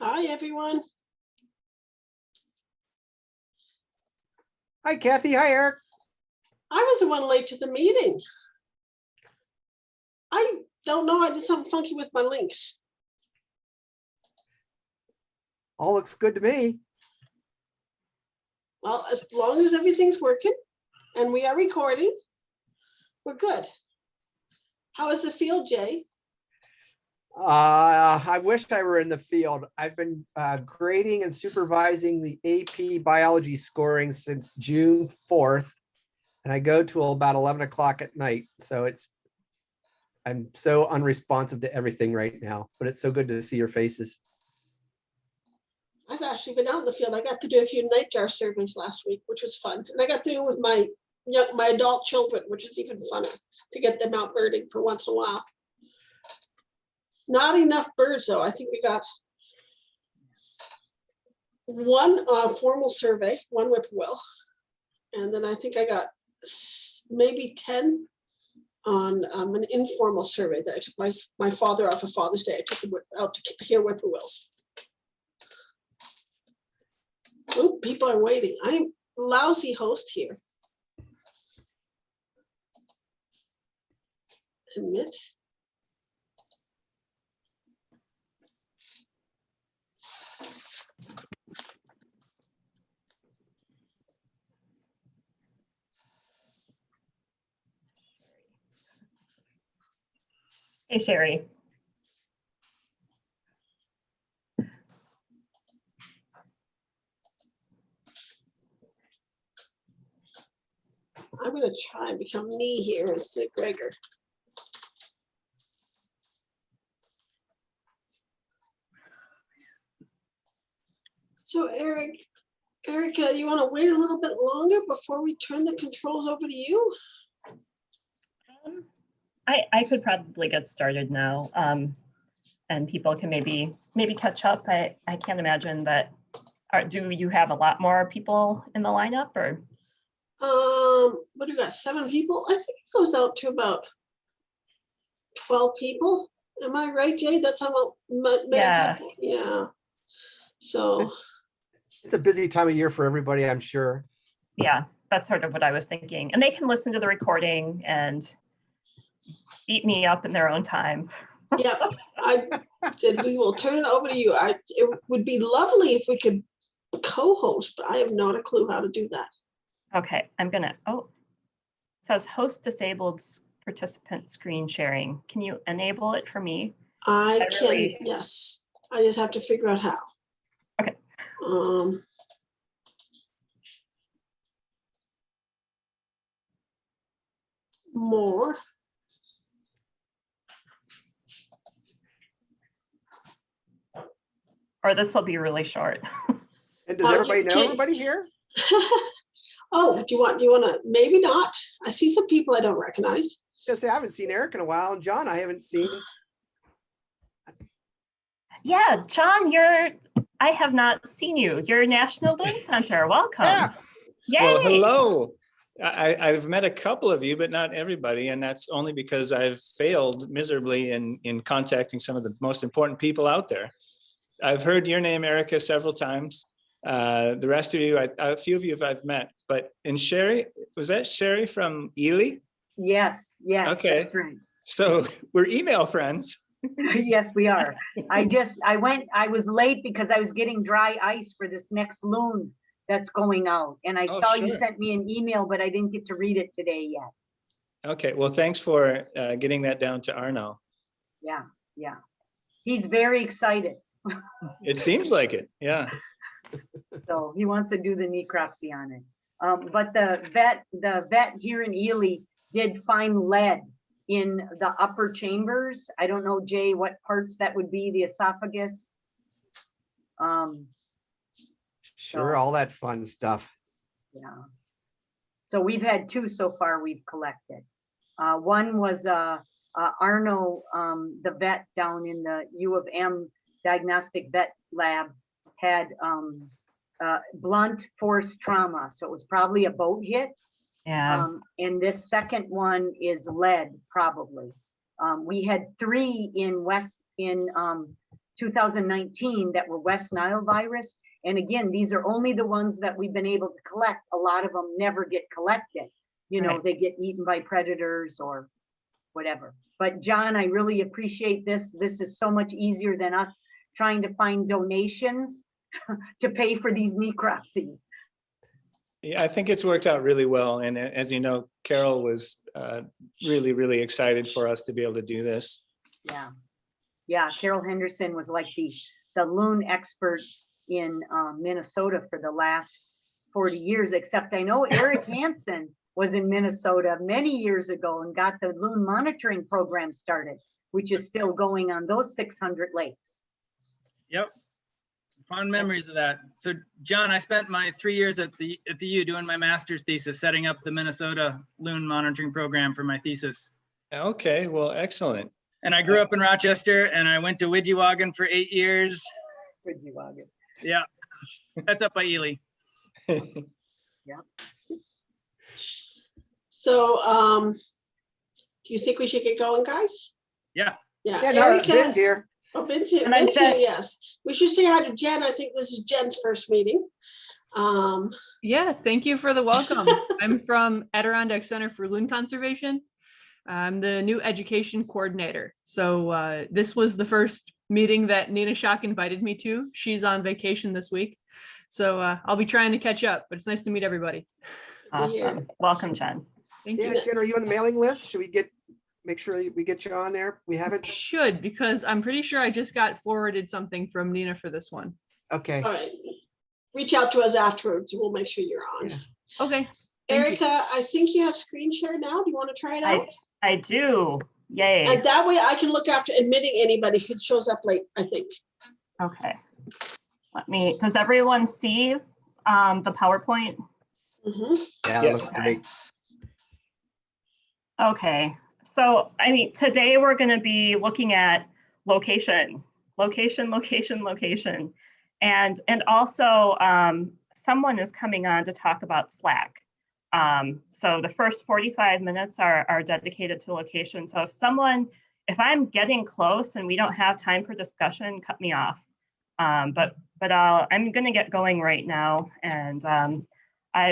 Hi, everyone. Hi, Kathy. Hi, Eric. I was the one late to the meeting. I don't know. I did something funky with my links. All looks good to me. Well, as long as everything's working and we are recording, we're good. How is the field, Jay? I wish I were in the field. I've been grading and supervising the AP biology scoring since June 4th, and I go till about 11 o'clock at night. So I'm so unresponsive to everything right now, but it's so good to see your faces. I've actually been out in the field. I got to do a few nightjar surveys last week, which was fun. And I got to do it with my adult children, which is even funner to get them out birding for once in a while. Not enough birds, though. I think we got one formal survey, one whippoorwill, and then I think I got maybe 10 on an informal survey that I took my father out for Father's Day. I took him out to hear whippoorwills. Oh, people are waiting. I'm a lousy host here. Admit. Hey, Sherry. I'm going to try and become me here instead of Gregor. So Erica, do you want to wait a little bit longer before we turn the controls over to you? I could probably get started now, and people can maybe catch up. I can't imagine that. Do you have a lot more people in the lineup, or? What do you got? 7 people? I think it goes out to about 12 people. Am I right, Jay? That's how many Yeah. people. Yeah. So It's a busy time of year for everybody, I'm sure. Yeah, that's sort of what I was thinking. And they can listen to the recording and beat me up in their own time. Yep, I said we will turn it over to you. It would be lovely if we could co-host, but I have not a clue how to do that. Okay, I'm gonna, it says host disabled participant screen sharing. Can you enable it for me? I can, yes. I just have to figure out how. Okay. More. Or this will be really short. And does everybody know everybody here? Oh, do you want to? Maybe not. I see some people I don't recognize. Because I haven't seen Eric in a while, and John I haven't seen. Yeah, John, I have not seen you. You're National Loon Center. Welcome. Yeah. Yay. Well, hello. I've met a couple of you, but not everybody, and that's only because I've failed miserably in contacting some of the most important people out there. I've heard your name, Erica, several times. The rest of you, a few of you I've met, but Sherry, was that Sherry from Ely? Yes, Okay. That's right. So we're email friends. Yes, we are. I was late because I was getting dry ice for this next loon that's going out. And I saw you sent me an email, but I didn't get to read it today yet. Okay, well, thanks for getting that down to Arno. Yeah. He's very excited. It seems like it, yeah. So he wants to do the necropsy on it. But the vet here in Ely did find lead in the upper chambers. I don't know, Jay, what parts that would be, the esophagus. Sure, all that fun stuff. Yeah. So we've had 2 so far we've collected. One was Arno, the vet down in the U of M diagnostic vet lab, had blunt force trauma. So it was probably a boat hit. Yeah. And this second one is lead, probably. We had 3 in 2019 that were West Nile virus. And again, these are only the ones that we've been able to collect. A lot of them never get collected. You know, Right. they get eaten by predators or whatever. But John, I really appreciate this. This is so much easier than us trying to find donations to pay for these necropsies. Yeah, I think it's worked out really well. And as you know, Carol was really, really excited for us to be able to do this. Yeah. Yeah, Carol Henderson was like the loon expert in Minnesota for the last 40 years, except I know Eric Hansen was in Minnesota many years ago and got the loon monitoring program started, which is still going on those 600 lakes. Yep. Fond memories of that. So John, I spent my 3 years at the U doing my master's thesis, setting up the Minnesota loon monitoring program for my thesis. Okay, well, excellent. And I grew up in Rochester and I went to Widgewagon for 8 years. Yeah, that's up by Ely. So, do you think we should get going, guys? Yeah. Yeah, Yeah, no, Erica. Ben's here. Oh, Ben's here, And then Ben's here, Jen. yes. We should say hi to Jen. I think this is Jen's first meeting. Yeah, thank you for the welcome. I'm from Adirondack Center for Loon Conservation. I'm the new education coordinator. So this was the first meeting that Nina Schock invited me to. She's on vacation this week. So I'll be trying to catch up, but it's nice to meet everybody. Good to hear. Awesome. Welcome, Jen. Thank Yeah, you. Jen, are you on the mailing list? Should we make sure we get you on there? We haven't? Should, because I'm pretty sure I just got forwarded something from Nina for this one. Okay. All right. Reach out to us afterwards. We'll make sure you're on. Yeah. Okay. Thank you. Erica, I think you have screen share now. Do you want to try it out? I do. Yay. And that way I can look after admitting anybody who shows up late, I think. Okay. Does everyone see the PowerPoint? Mhm. Yeah, Yes. looks great. Okay. So, I mean, today we're going to be looking at location. And also someone is coming on to talk about Slack. So the first 45 minutes are dedicated to location. So if I'm getting close and we don't have time for discussion, cut me off. But I'm going to get going right now. And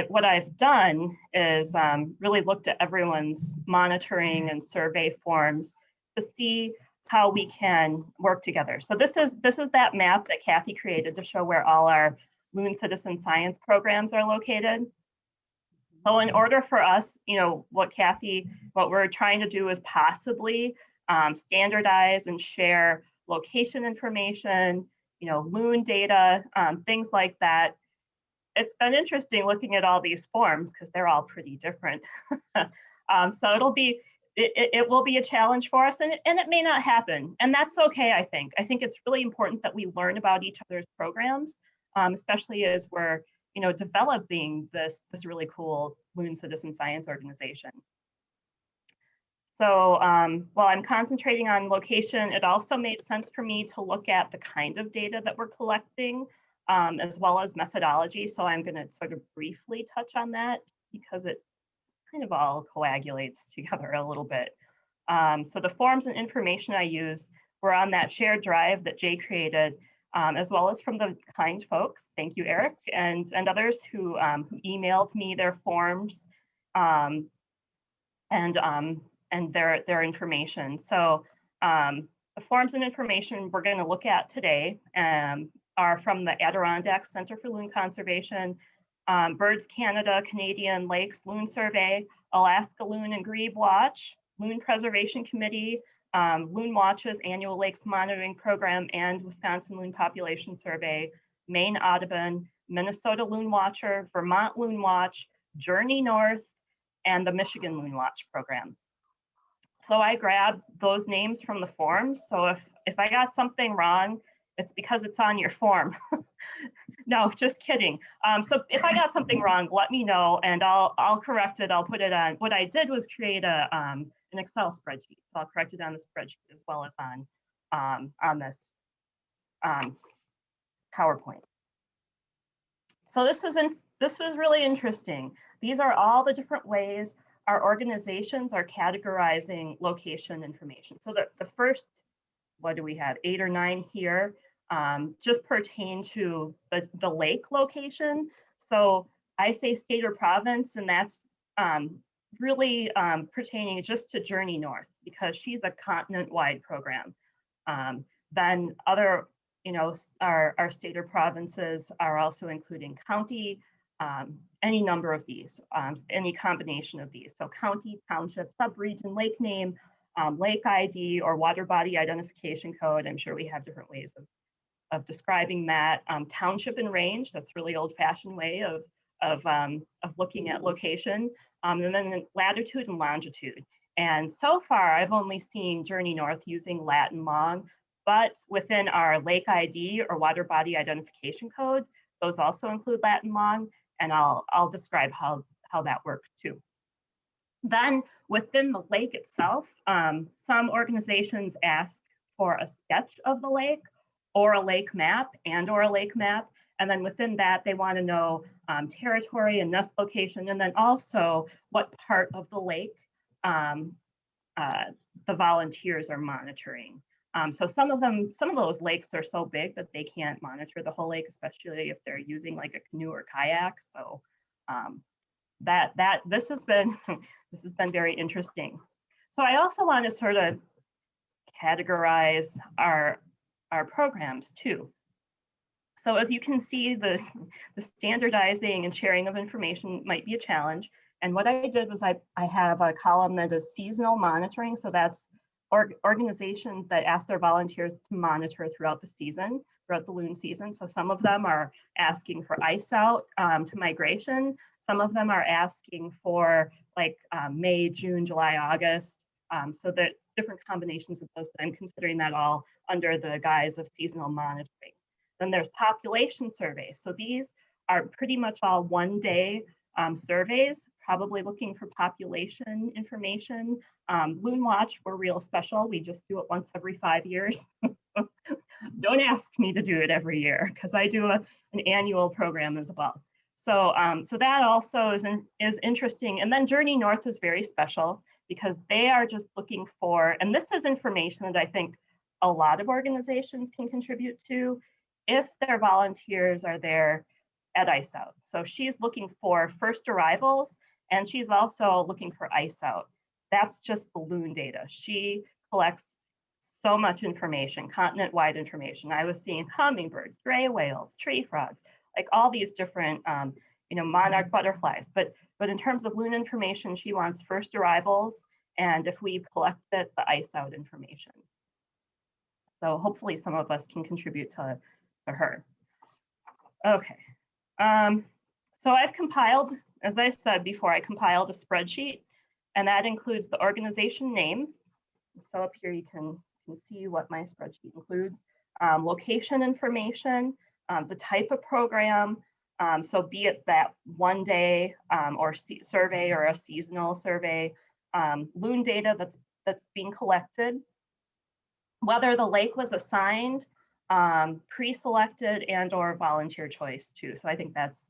what I've done is really looked at everyone's monitoring and survey forms to see how we can work together. So this is that map that Kathy created to show where all our Loon Citizen Science programs are located. So in order for us, what we're trying to do is possibly standardize and share location information, loon data, things like that. It's been interesting looking at all these forms because they're all pretty different. So it will be a challenge for us, and it may not happen, and that's okay. I think it's really important that we learn about each other's programs, especially as we're developing this really cool Loon Citizen Science organization. So while I'm concentrating on location, it also made sense for me to look at the kind of data that we're collecting, as well as methodology. So I'm going to sort of briefly touch on that because it kind of all coagulates together a little bit. So the forms and information I used were on that shared drive that Jay created, as well as from the kind folks. Thank you, Eric, and others who emailed me their forms and their information. So the forms and information we're going to look at today are from the Adirondack Center for Loon Conservation, Birds Canada, Canadian Lakes Loon Survey, Alaska Loon and Grebe Watch, Loon Preservation Committee, Loon Watch's Annual Lakes Monitoring Program and Wisconsin Loon Population Survey, Maine Audubon, Minnesota Loon Watcher, Vermont Loon Watch, Journey North, and the Michigan Loon Watch Program. So I grabbed those names from the forms. So if I got something wrong, it's because it's on your form. No, just kidding. So if I got something wrong, let me know and I'll correct it. I'll put it on. What I did was create an Excel spreadsheet. So I'll correct it on the spreadsheet as well as on this PowerPoint. So this was really interesting. These are all the different ways our organizations are categorizing location information. So the first what do we have, 8 or 9 here, just pertain to the lake location. So I say state or province, and that's really pertaining just to Journey North, because she's a continent-wide program. Then other, our state or provinces are also including county, any number of these, any combination of these. So county, township, subregion, lake name, lake ID, or water body identification code. I'm sure we have different ways of describing that. Township and range, that's really old-fashioned way of looking at location. And then latitude and longitude. And so far, I've only seen Journey North using lat and long, but within our lake ID or water body identification code, those also include lat and long, and I'll describe how that works too. Then within the lake itself, some organizations ask for a sketch of the lake or a lake map and or a lake map. And then within that, they want to know territory and nest location, and then also what part of the lake the volunteers are monitoring. So some of those lakes are so big that they can't monitor the whole lake, especially if they're using like a canoe or kayak. So this has been very interesting. So I also want to sort of categorize our programs too. So as you can see, the standardizing and sharing of information might be a challenge. And what I did was I have a column that is seasonal monitoring. So that's organizations that ask their volunteers to monitor throughout the season, throughout the loon season. So some of them are asking for ice out to migration. Some of them are asking for like May, June, July, August. So that different combinations of those, but I'm considering that all under the guise of seasonal monitoring. Then there's population surveys. So these are pretty much all one-day surveys, probably looking for population information. Loon Watch, we're real special. We just do it once every 5 years. Don't ask me to do it every year because I do an annual program as well. So, so that also is interesting. And then Journey North is very special because they are just looking for, and this is information that I think a lot of organizations can contribute to if their volunteers are there at ice out. So she's looking for first arrivals, and she's also looking for ice out. That's just the loon data. She collects so much information, continent-wide information. I was seeing hummingbirds, gray whales, tree frogs, like all these different, monarch butterflies. But in terms of loon information, she wants first arrivals, and if we've collected the ice out information. So hopefully some of us can contribute to her. Okay. So I've compiled, as I said before, I compiled a spreadsheet, and that includes the organization name. So up here you can see what my spreadsheet includes. Location information, the type of program, so be it that one day or survey or a seasonal survey, loon data that's being collected, whether the lake was assigned, pre-selected and or volunteer choice too. So I think that's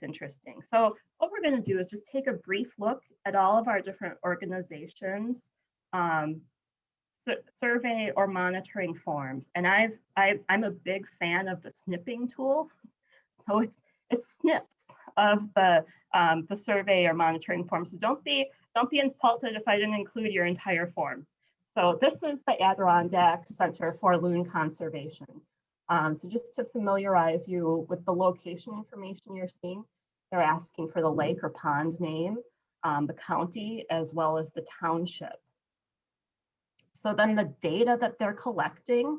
interesting. So what we're going to do is just take a brief look at all of our different organizations, survey or monitoring forms. And I'm a big fan of the snipping tool. So it's snips of the survey or monitoring form. So don't be insulted if I didn't include your entire form. So this is the Adirondack Center for Loon Conservation. So just to familiarize you with the location information you're seeing, they're asking for the lake or pond name, the county, as well as the township. So then the data that they're collecting,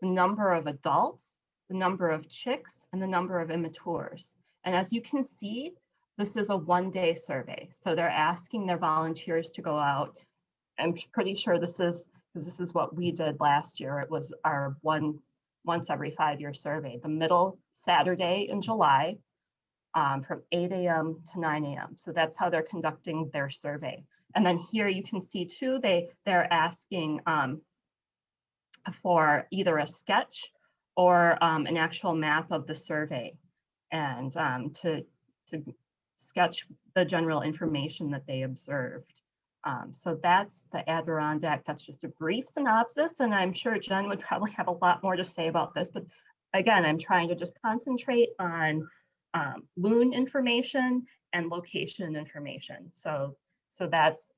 the number of adults, the number of chicks, and the number of immatures. And as you can see, this is a one-day survey. So they're asking their volunteers to go out. I'm pretty sure this is what we did last year. It was our once every 5 year survey, the middle Saturday in July from 8 a.m. to 9 a.m. So that's how they're conducting their survey. And then here you can see too, they're asking for either a sketch or an actual map of the survey, and to sketch the general information that they observed. So that's the Adirondack. That's just a brief synopsis, and I'm sure Jen would probably have a lot more to say about this, but again, I'm trying to just concentrate on loon information and location information. So that's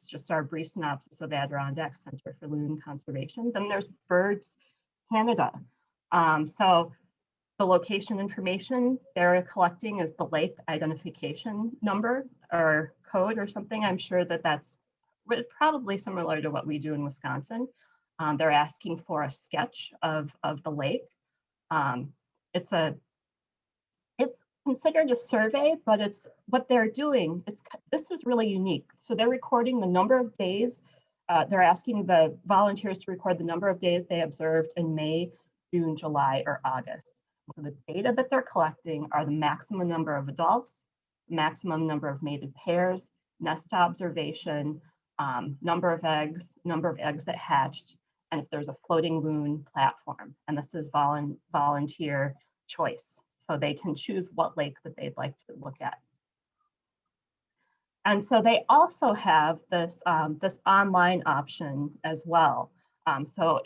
just our brief synopsis of Adirondack Center for Loon Conservation. Then there's Birds Canada. So the location information they're collecting is the lake identification number or code or something. I'm sure that that's probably similar to what we do in Wisconsin. They're asking for a sketch of the lake. It's considered a survey, but it's what they're doing. This is really unique. So they're recording the number of days. They're asking the volunteers to record the number of days they observed in May, June, July, or August. So the data that they're collecting are the maximum number of adults, maximum number of mated pairs, nest observation, number of eggs that hatched, and if there's a floating loon platform. And this is volunteer choice. So they can choose what lake that they'd like to look at. And so they also have this, this online option as well. So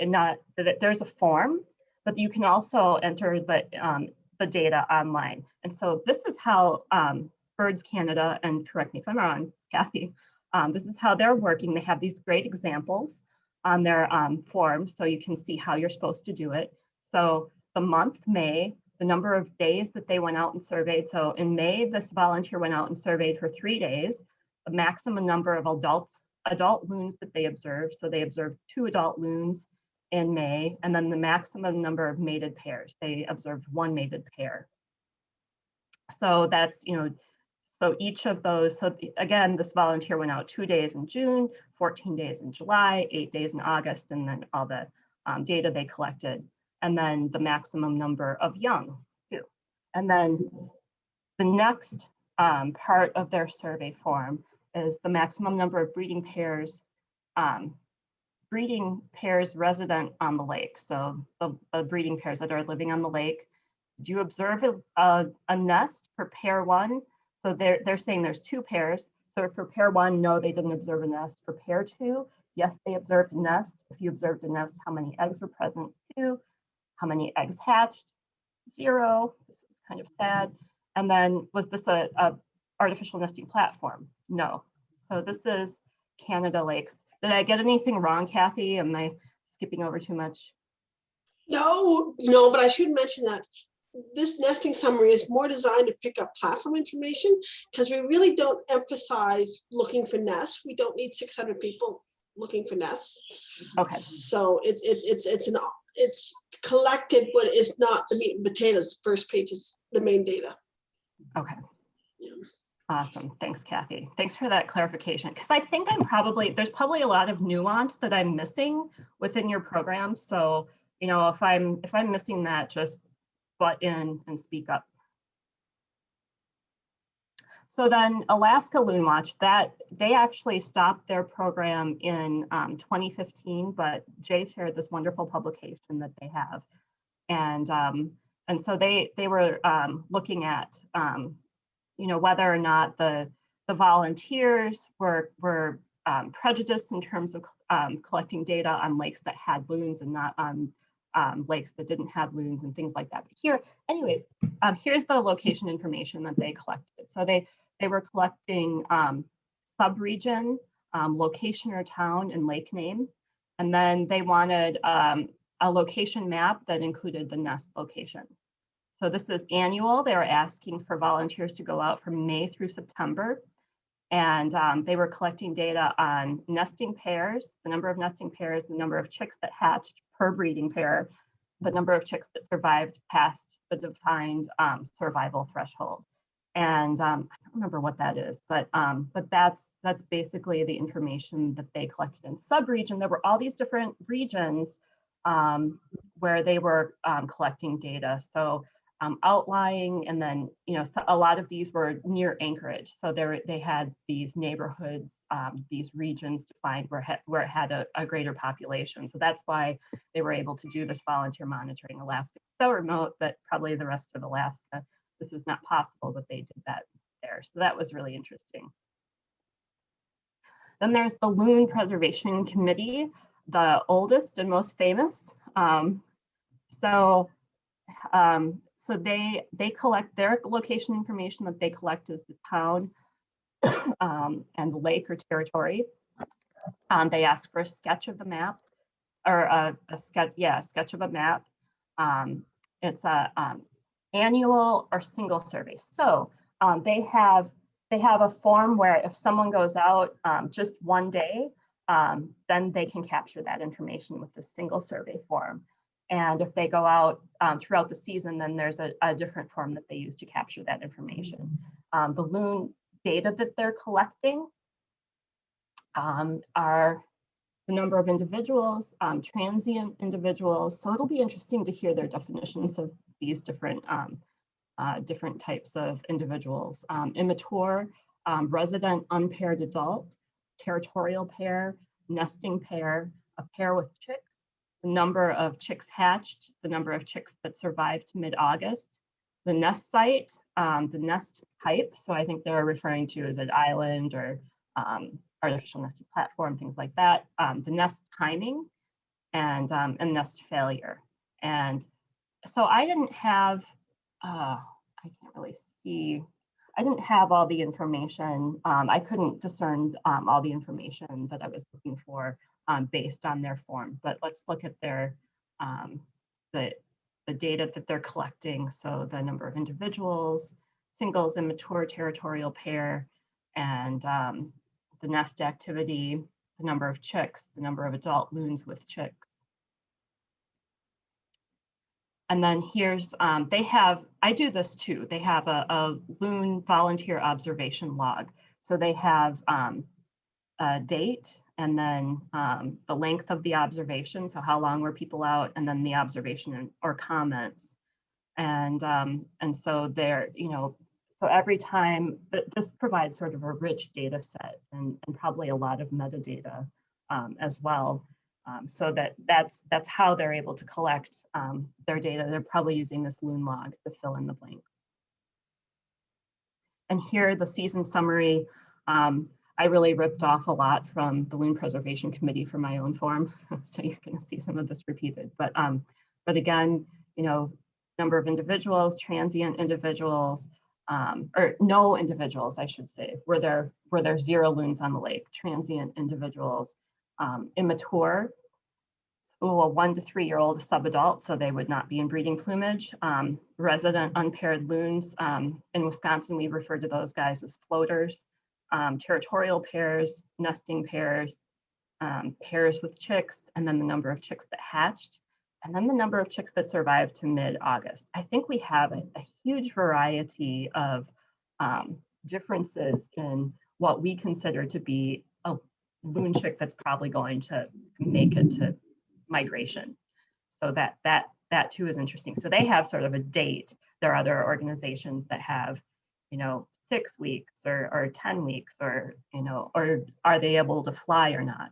there's a form, but you can also enter the data online. And so this is how Birds Canada, and correct me if I'm wrong, Kathy, this is how they're working. They have these great examples on their form, so you can see how you're supposed to do it. So the month May, the number of days that they went out and surveyed. So in May, this volunteer went out and surveyed for 3 days, the maximum number of adult loons that they observed. So they observed 2 adult loons in May, and then the maximum number of mated pairs. They observed 1 mated pair. So that's, so each of those, so again, this volunteer went out 2 days in June, 14 days in July, 8 days in August, and then all the data they collected, and then the maximum number of young too. And then the next part of their survey form is the maximum number of breeding pairs resident on the lake. So the breeding pairs that are living on the lake. Do you observe a nest for pair 1? So they're saying there's 2 pairs. So for pair 1, no, they didn't observe a nest. For pair 2, yes, they observed a nest. If you observed a nest, how many eggs were present? 2. How many eggs hatched? 0. This is kind of sad. And then was this a artificial nesting platform? No. So this is Canada Lakes. Did I get anything wrong, Kathy? Am I skipping over too much? No, but I should mention that this nesting summary is more designed to pick up platform information because we really don't emphasize looking for nests. We don't need 600 people looking for nests. Okay. So it's collected, but it's not the meat and potatoes. The first page is the main data. Okay. Yeah. Awesome. Thanks, Kathy. Thanks for that clarification. Because I think there's probably a lot of nuance that I'm missing within your program. So, if I'm missing that, just butt in and speak up. So then Alaska Loon Watch, that they actually stopped their program in 2015, but Jay shared this wonderful publication that they have. And so they were looking at whether or not the volunteers were prejudiced in terms of collecting data on lakes that had loons and not on lakes that didn't have loons and things like that. But here's the location information that they collected. So they were collecting sub-region, location or town, and lake name. And then they wanted a location map that included the nest location. So this is annual. They were asking for volunteers to go out from May through September. And they were collecting data on nesting pairs, the number of nesting pairs, the number of chicks that hatched per breeding pair, the number of chicks that survived past the defined survival threshold. And I don't remember what that is, but that's basically the information that they collected in sub-region. There were all these different regions where they were collecting data. So outlying, and then so a lot of these were near Anchorage, so they had these neighborhoods, these regions defined where it had a greater population. So that's why they were able to do this volunteer monitoring. Alaska is so remote that probably the rest of Alaska this is not possible, but they did that there. So that was really interesting. Then there's the Loon Preservation Committee, the oldest and most famous. So they collect their location information that they collect is the town and the lake or territory. They ask for a sketch of the map, or a sketch of a map. It's a annual or single survey. So they have a form where if someone goes out just one day, then they can capture that information with the single survey form. And if they go out throughout the season, then there's a different form that they use to capture that information. The loon data that they're collecting are the number of individuals, transient individuals. So it'll be interesting to hear their definitions of these different types of individuals. Immature, resident unpaired adult, territorial pair, nesting pair, a pair with chicks, the number of chicks hatched, the number of chicks that survived to mid-August, the nest site, the nest type. So I think they're referring to is an island or artificial nesting platform, things like that. The nest timing and nest failure. And so I didn't have, I can't really see, I didn't have all the information. I couldn't discern all the information that I was looking for based on their form. But let's look at their the data that they're collecting. So the number of individuals, singles, immature, territorial pair, and the nest activity, the number of chicks, the number of adult loons with chicks. And then here's, I do this too. They have a loon volunteer observation log. So they have a date and then the length of the observation. So how long were people out, and then the observation or comments. And so they're, so every time, this provides sort of a rich data set and probably a lot of metadata as well. So that's how they're able to collect their data. They're probably using this loon log to fill in the blanks. And here, the season summary, I really ripped off a lot from the Loon Preservation Committee for my own form. So you're going to see some of this repeated. But again, number of individuals, transient individuals, or no individuals, I should say, were there 0 loons on the lake, transient individuals, immature, a 1 to 3 year old subadult, so they would not be in breeding plumage, resident unpaired loons. In Wisconsin, we refer to those guys as floaters, territorial pairs, nesting pairs, pairs with chicks, and then the number of chicks that hatched, and then the number of chicks that survived to mid-August. I think we have a huge variety of differences in what we consider to be a loon chick that's probably going to make it to migration. So that too is interesting. So they have sort of a date. There are other organizations that have, 6 weeks or 10 weeks, or or are they able to fly or not?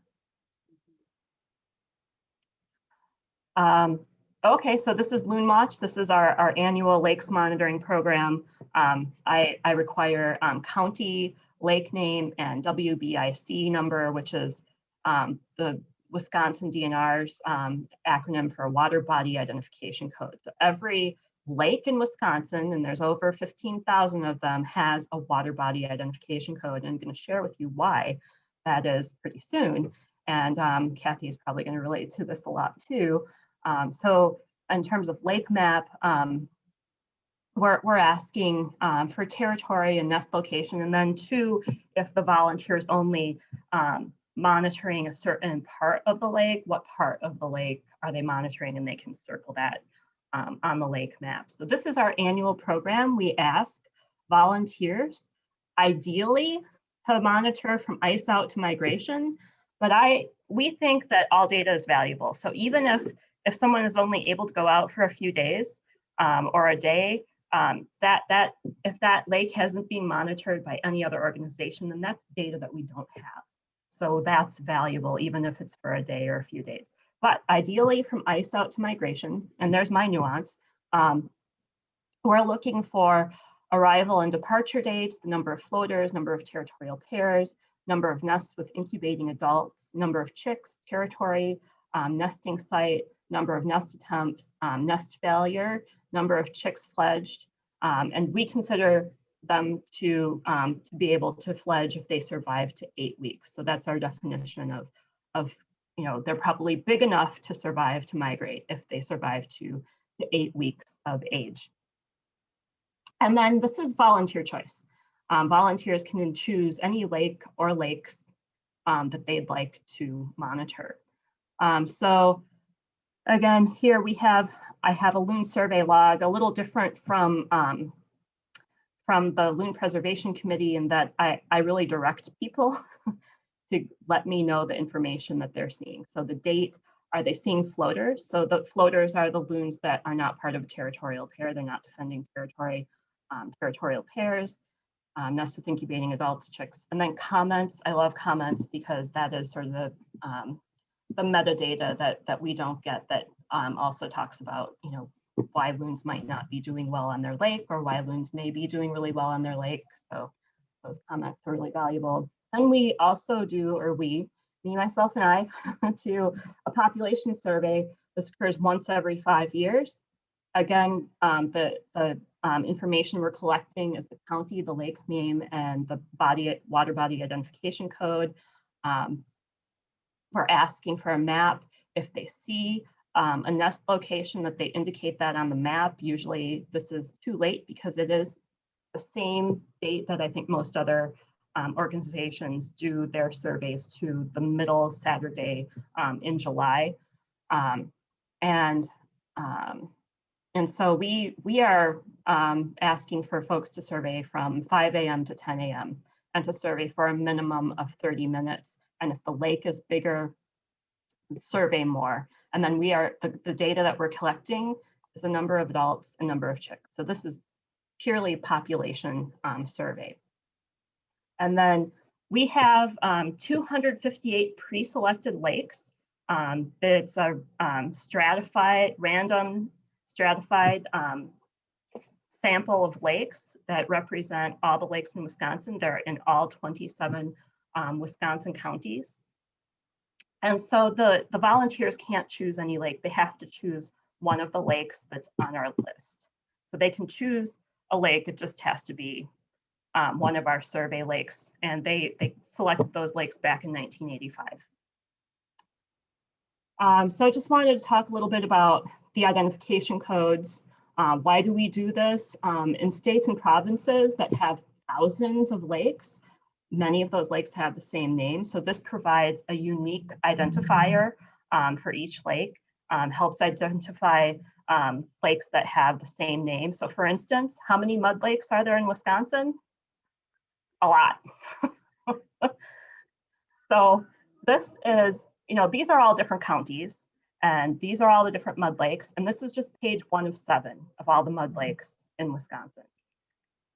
Okay, so this is Loon Watch. This is our annual lakes monitoring program. I require county, lake name, and WBIC number, which is the Wisconsin DNR's acronym for Water Body Identification Code. So every lake in Wisconsin, and there's over 15,000 of them, has a water body identification code. And I'm going to share with you why that is pretty soon. And Kathy is probably going to relate to this a lot too. So in terms of lake map, we're asking for territory and nest location, and then 2, if the volunteers only monitoring a certain part of the lake, what part of the lake are they monitoring, and they can circle that on the lake map. So this is our annual program. We ask volunteers, ideally, to monitor from ice out to migration, but we think that all data is valuable. So even if someone is only able to go out for a few days or a day, if that lake hasn't been monitored by any other organization, then that's data that we don't have. So that's valuable, even if it's for a day or a few days. But ideally from ice out to migration, and there's my nuance, we're looking for arrival and departure dates, the number of floaters, number of territorial pairs, number of nests with incubating adults, number of chicks, territory, nesting site, number of nest attempts, nest failure, number of chicks fledged, and we consider them to be able to fledge if they survive to 8 weeks. So that's our definition of they're probably big enough to survive to migrate if they survive to 8 weeks of age. And then this is volunteer choice. Volunteers can choose any lake or lakes that they'd like to monitor. So again, here I have a loon survey log, a little different from the Loon Preservation Committee in that I really direct people to let me know the information that they're seeing. So the date, are they seeing floaters? So the floaters are the loons that are not part of a territorial pair. They're not defending territory, territorial pairs, nests with incubating adults, chicks. And then comments, I love comments because that is sort of the metadata that we don't get that also talks about, why loons might not be doing well on their lake or why loons may be doing really well on their lake. So those comments are really valuable. And we also do, or me, myself and I, do a population survey. This occurs once every 5 years. Again, the information we're collecting is the county, the lake name, and the water body identification code. We're asking for a map. If they see a nest location that they indicate that on the map, usually this is too late because it is the same date that I think most other organizations do their surveys to, the middle Saturday in July. And so we are asking for folks to survey from 5 a.m. to 10 a.m. and to survey for a minimum of 30 minutes. And if the lake is bigger, survey more. And then the data that we're collecting is the number of adults and number of chicks. So this is purely population survey. And then we have 258 pre-selected lakes. It's a random stratified sample of lakes that represent all the lakes in Wisconsin. They're in all 27 Wisconsin counties. And so the volunteers can't choose any lake. They have to choose one of the lakes that's on our list. So they can choose a lake. It just has to be one of our survey lakes. And they selected those lakes back in 1985. So I just wanted to talk a little bit about the identification codes. Why do we do this? In states and provinces that have thousands of lakes, many of those lakes have the same name. So this provides a unique identifier for each lake, helps identify lakes that have the same name. So for instance, how many mud lakes are there in Wisconsin? A lot. So this is, these are all different counties and these are all the different mud lakes. And this is just page 1 of 7 of all the mud lakes in Wisconsin.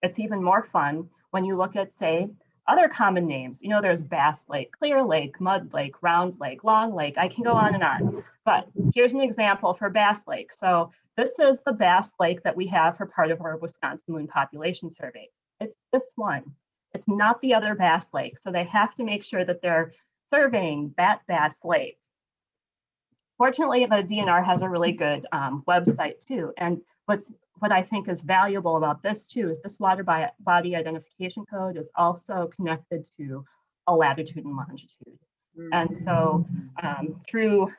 It's even more fun when you look at, say, other common names. There's Bass Lake, Clear Lake, Mud Lake, Round Lake, Long Lake. I can go on and on. But here's an example for Bass Lake. So this is the Bass Lake that we have for part of our Wisconsin loon population survey. It's this one. It's not the other Bass Lake. So they have to make sure that they're surveying that Bass Lake. Fortunately, the DNR has a really good website too. And what I think is valuable about this too is this water body identification code is also connected to a latitude and longitude. And so through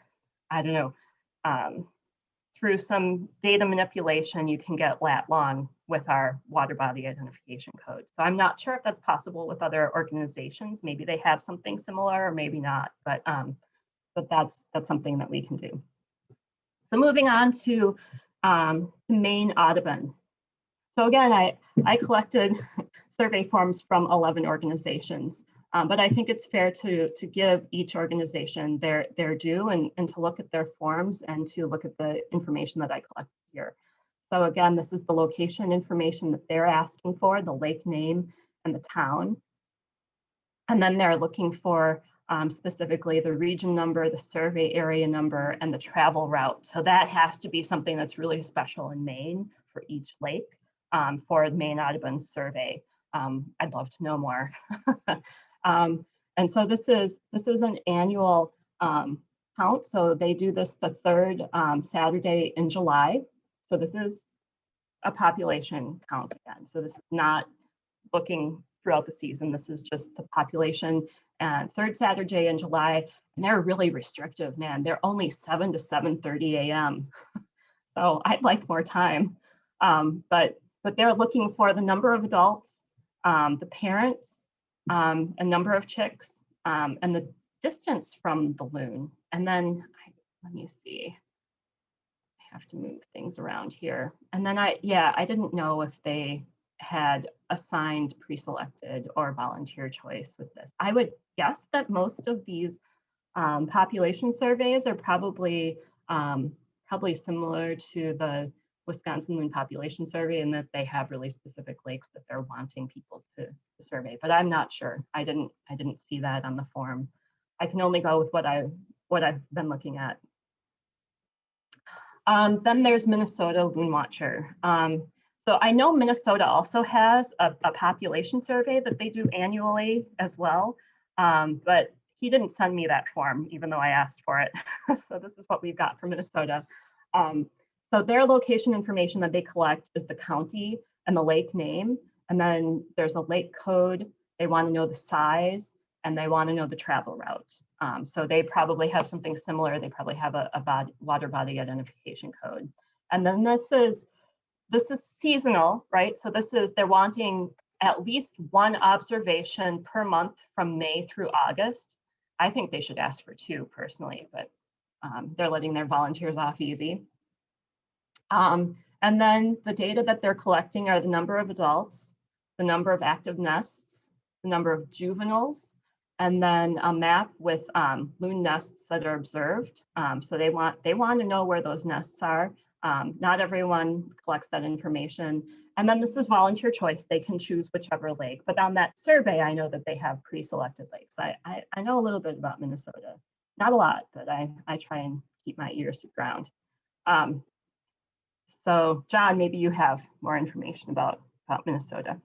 some data manipulation, you can get lat long with our water body identification code. So I'm not sure if that's possible with other organizations. Maybe they have something similar or maybe not, but that's something that we can do. So moving on to Maine Audubon. So again, I collected survey forms from 11 organizations, but I think it's fair to give each organization their due and to look at their forms and to look at the information that I collected here. So again, this is the location information that they're asking for, the lake name and the town. And then they're looking for specifically the region number, the survey area number, and the travel route. So that has to be something that's really special in Maine for each lake for the Maine Audubon survey. I'd love to know more. And so this is an annual count. So they do this the third Saturday in July. So this is a population count again. So this is not looking throughout the season. This is just the population and third Saturday in July. And they're really restrictive, man. They're only 7 to 7:30 a.m. So I'd like more time. But they're looking for the number of adults, the parents, a number of chicks, and the distance from the loon. And then let me see. I have to move things around here. And then I didn't know if they had assigned pre-selected or volunteer choice with this. I would guess that most of these population surveys are probably similar to the Wisconsin Loon Population Survey, in that they have really specific lakes that they're wanting people to survey. But I'm not sure. I didn't see that on the form. I can only go with what I've been looking at. Then there's Minnesota Loon Watcher. So I know Minnesota also has a population survey that they do annually as well, but he didn't send me that form, even though I asked for it. So this is what we've got for Minnesota. So their location information that they collect is the county and the lake name, and then there's a lake code. They want to know the size, and they want to know the travel route. So they probably have something similar. They probably have a water body identification code. And then this is seasonal, right? So they're wanting at least one observation per month from May through August. I think they should ask for 2 personally, but they're letting their volunteers off easy. And then the data that they're collecting are the number of adults, the number of active nests, the number of juveniles, and then a map with loon nests that are observed. So they want to know where those nests are. Not everyone collects that information. And then this is volunteer choice. They can choose whichever lake. But on that survey, I know that they have pre-selected lakes. I know a little bit about Minnesota. Not a lot, but I try and keep my ears to the ground. So John, maybe you have more information about Minnesota.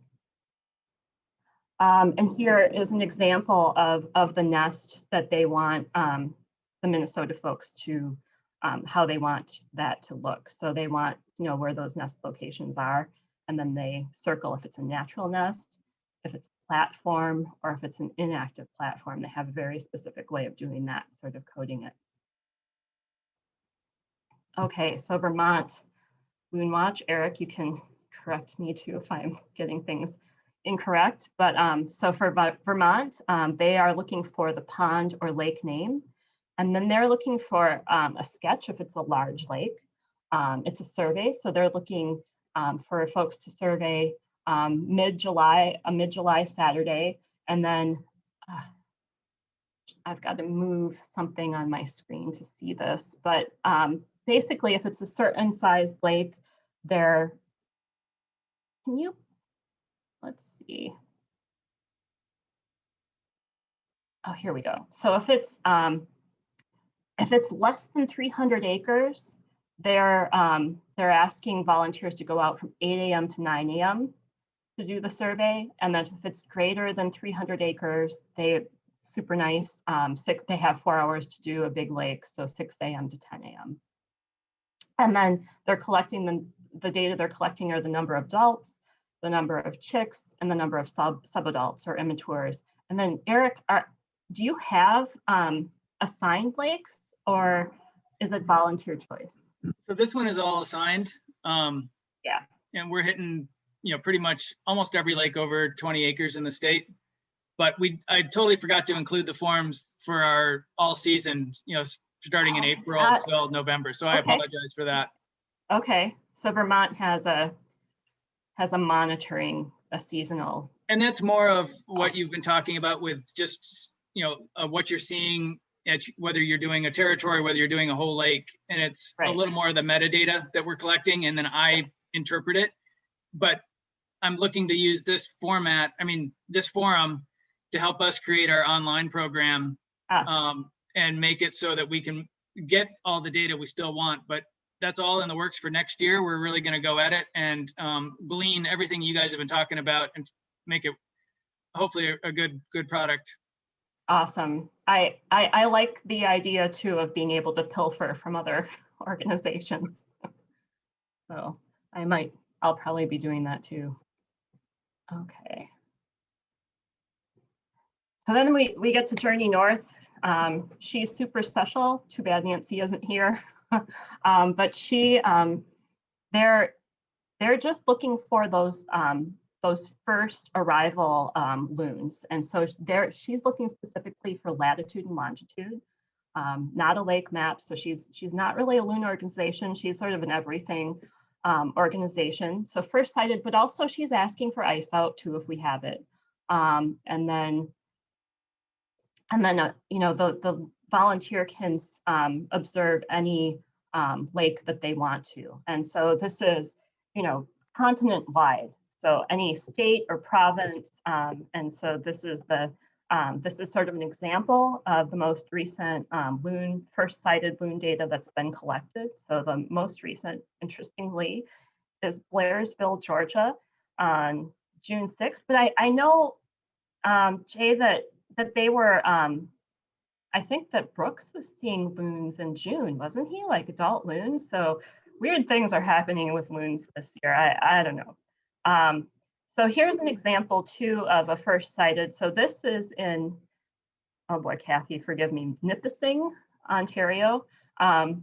And here is an example of the nest that they want the Minnesota folks to, how they want that to look. So they want to know where those nest locations are, and then they circle if it's a natural nest, if it's a platform, or if it's an inactive platform. They have a very specific way of doing that, sort of coding it. Okay, so Vermont Loon Watch, Eric, you can correct me too if I'm getting things incorrect, but so for Vermont, they are looking for the pond or lake name, and then they're looking for a sketch if it's a large lake. It's a survey, so they're looking for folks to survey a mid-July Saturday, and then I've got to move something on my screen to see this, but basically if it's a certain sized lake, let's see. Oh, here we go. So if it's less than 300 acres, they're asking volunteers to go out from 8 a.m. to 9 a.m. to do the survey. And then if it's greater than 300 acres, super nice. They have 4 hours to do a big lake, so 6 a.m. to 10 a.m. And then they're collecting the data they're collecting are the number of adults, the number of chicks, and the number of subadults or immatures. And then Eric, do you have assigned lakes, or is it volunteer choice? So this one is all assigned. Yeah. And we're hitting, pretty much almost every lake over 20 acres in the state. But I totally forgot to include the forms for our all season, starting in April till November. So I apologize for that. Okay, so Vermont has a monitoring, a seasonal. And that's more of what you've been talking about with just, what you're seeing at whether you're doing a territory, whether you're doing a whole lake, and it's a little more of the metadata that we're collecting, and then I interpret it. But I'm looking to use this this forum to help us create our online program and make it so that we can get all the data we still want. But that's all in the works for next year. We're really going to go at it and glean everything you guys have been talking about and make it hopefully a good product. Awesome. I like the idea too of being able to pilfer from other organizations. So I'll probably be doing that too. Okay. So then we get to Journey North. She's super special. Too bad Nancy isn't here. But they're just looking for those first arrival loons. And so she's looking specifically for latitude and longitude, not a lake map. So she's not really a loon organization. She's sort of an everything organization. So first sighted, but also she's asking for ice out too if we have it. And then you know, the volunteer can observe any lake that they want to. And so this is, you know, continent wide. So any state or province. And so this is sort of an example of the most recent first sighted loon data that's been collected. So the most recent, interestingly, is Blairsville, Georgia on June 6th. But I know, Jay, that they were, I think that Brooks was seeing loons in June, wasn't he? Like adult loons. So weird things are happening with loons this year. I don't know. So here's an example too of a first sighted. So this is in, oh boy, Kathy, forgive me, Nipissing, Ontario. And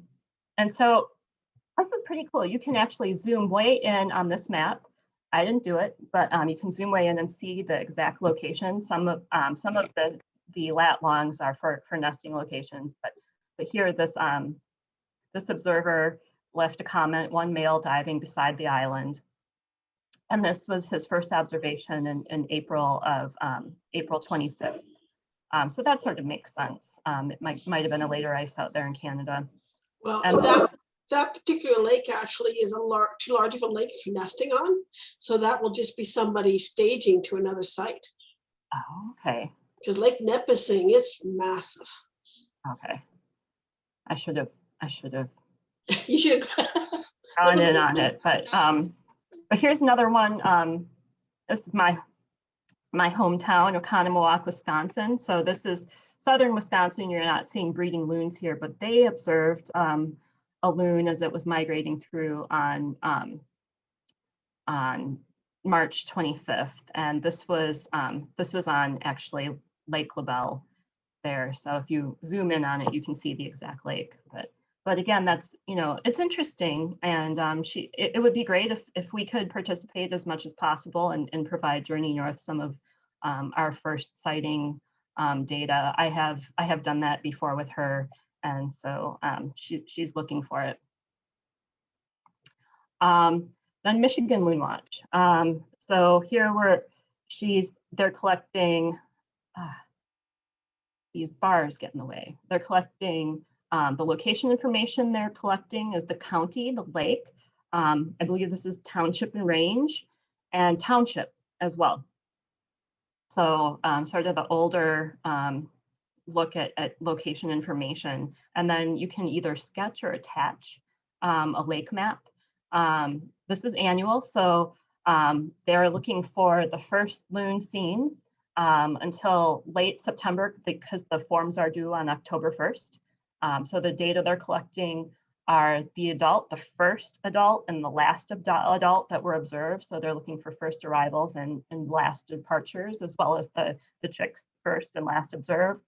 so this is pretty cool. You can actually zoom way in on this map. I didn't do it, but you can zoom way in and see the exact location. Some of the lat longs are for nesting locations, but here this observer left a comment, one male diving beside the island. And this was his first observation in April 25th. So that sort of makes sense. It might have been a later ice out there in Canada. Well, And that particular lake actually is too large of a lake for nesting on. So that will just be somebody staging to another site. oh, okay. Because Lake Nipissing, it's massive. Okay. I should have You should gone in on it, but here's another one. This is my hometown, Oconomowoc, Wisconsin. So this is southern Wisconsin. You're not seeing breeding loons here, but they observed a loon as it was migrating through on March 25th, and this was on actually Lake LaBelle there. So if you zoom in on it, you can see the exact lake. But again, that's, you know, it's interesting, and it would be great if we could participate as much as possible and provide Journey North some of our first sighting data. I have done that before with her, and so she's looking for it. Then Michigan Loon Watch. So here they're collecting, these bars get in the way. They're collecting the location information they're collecting is the county, the lake. I believe this is township and range, and township as well. So sort of the older look at location information. And then you can either sketch or attach a lake map. This is annual, so they're looking for the first loon seen until late September because the forms are due on October 1st. So the data they're collecting are the first adult and the last adult that were observed. So they're looking for first arrivals and last departures, as well as the chicks first and last observed,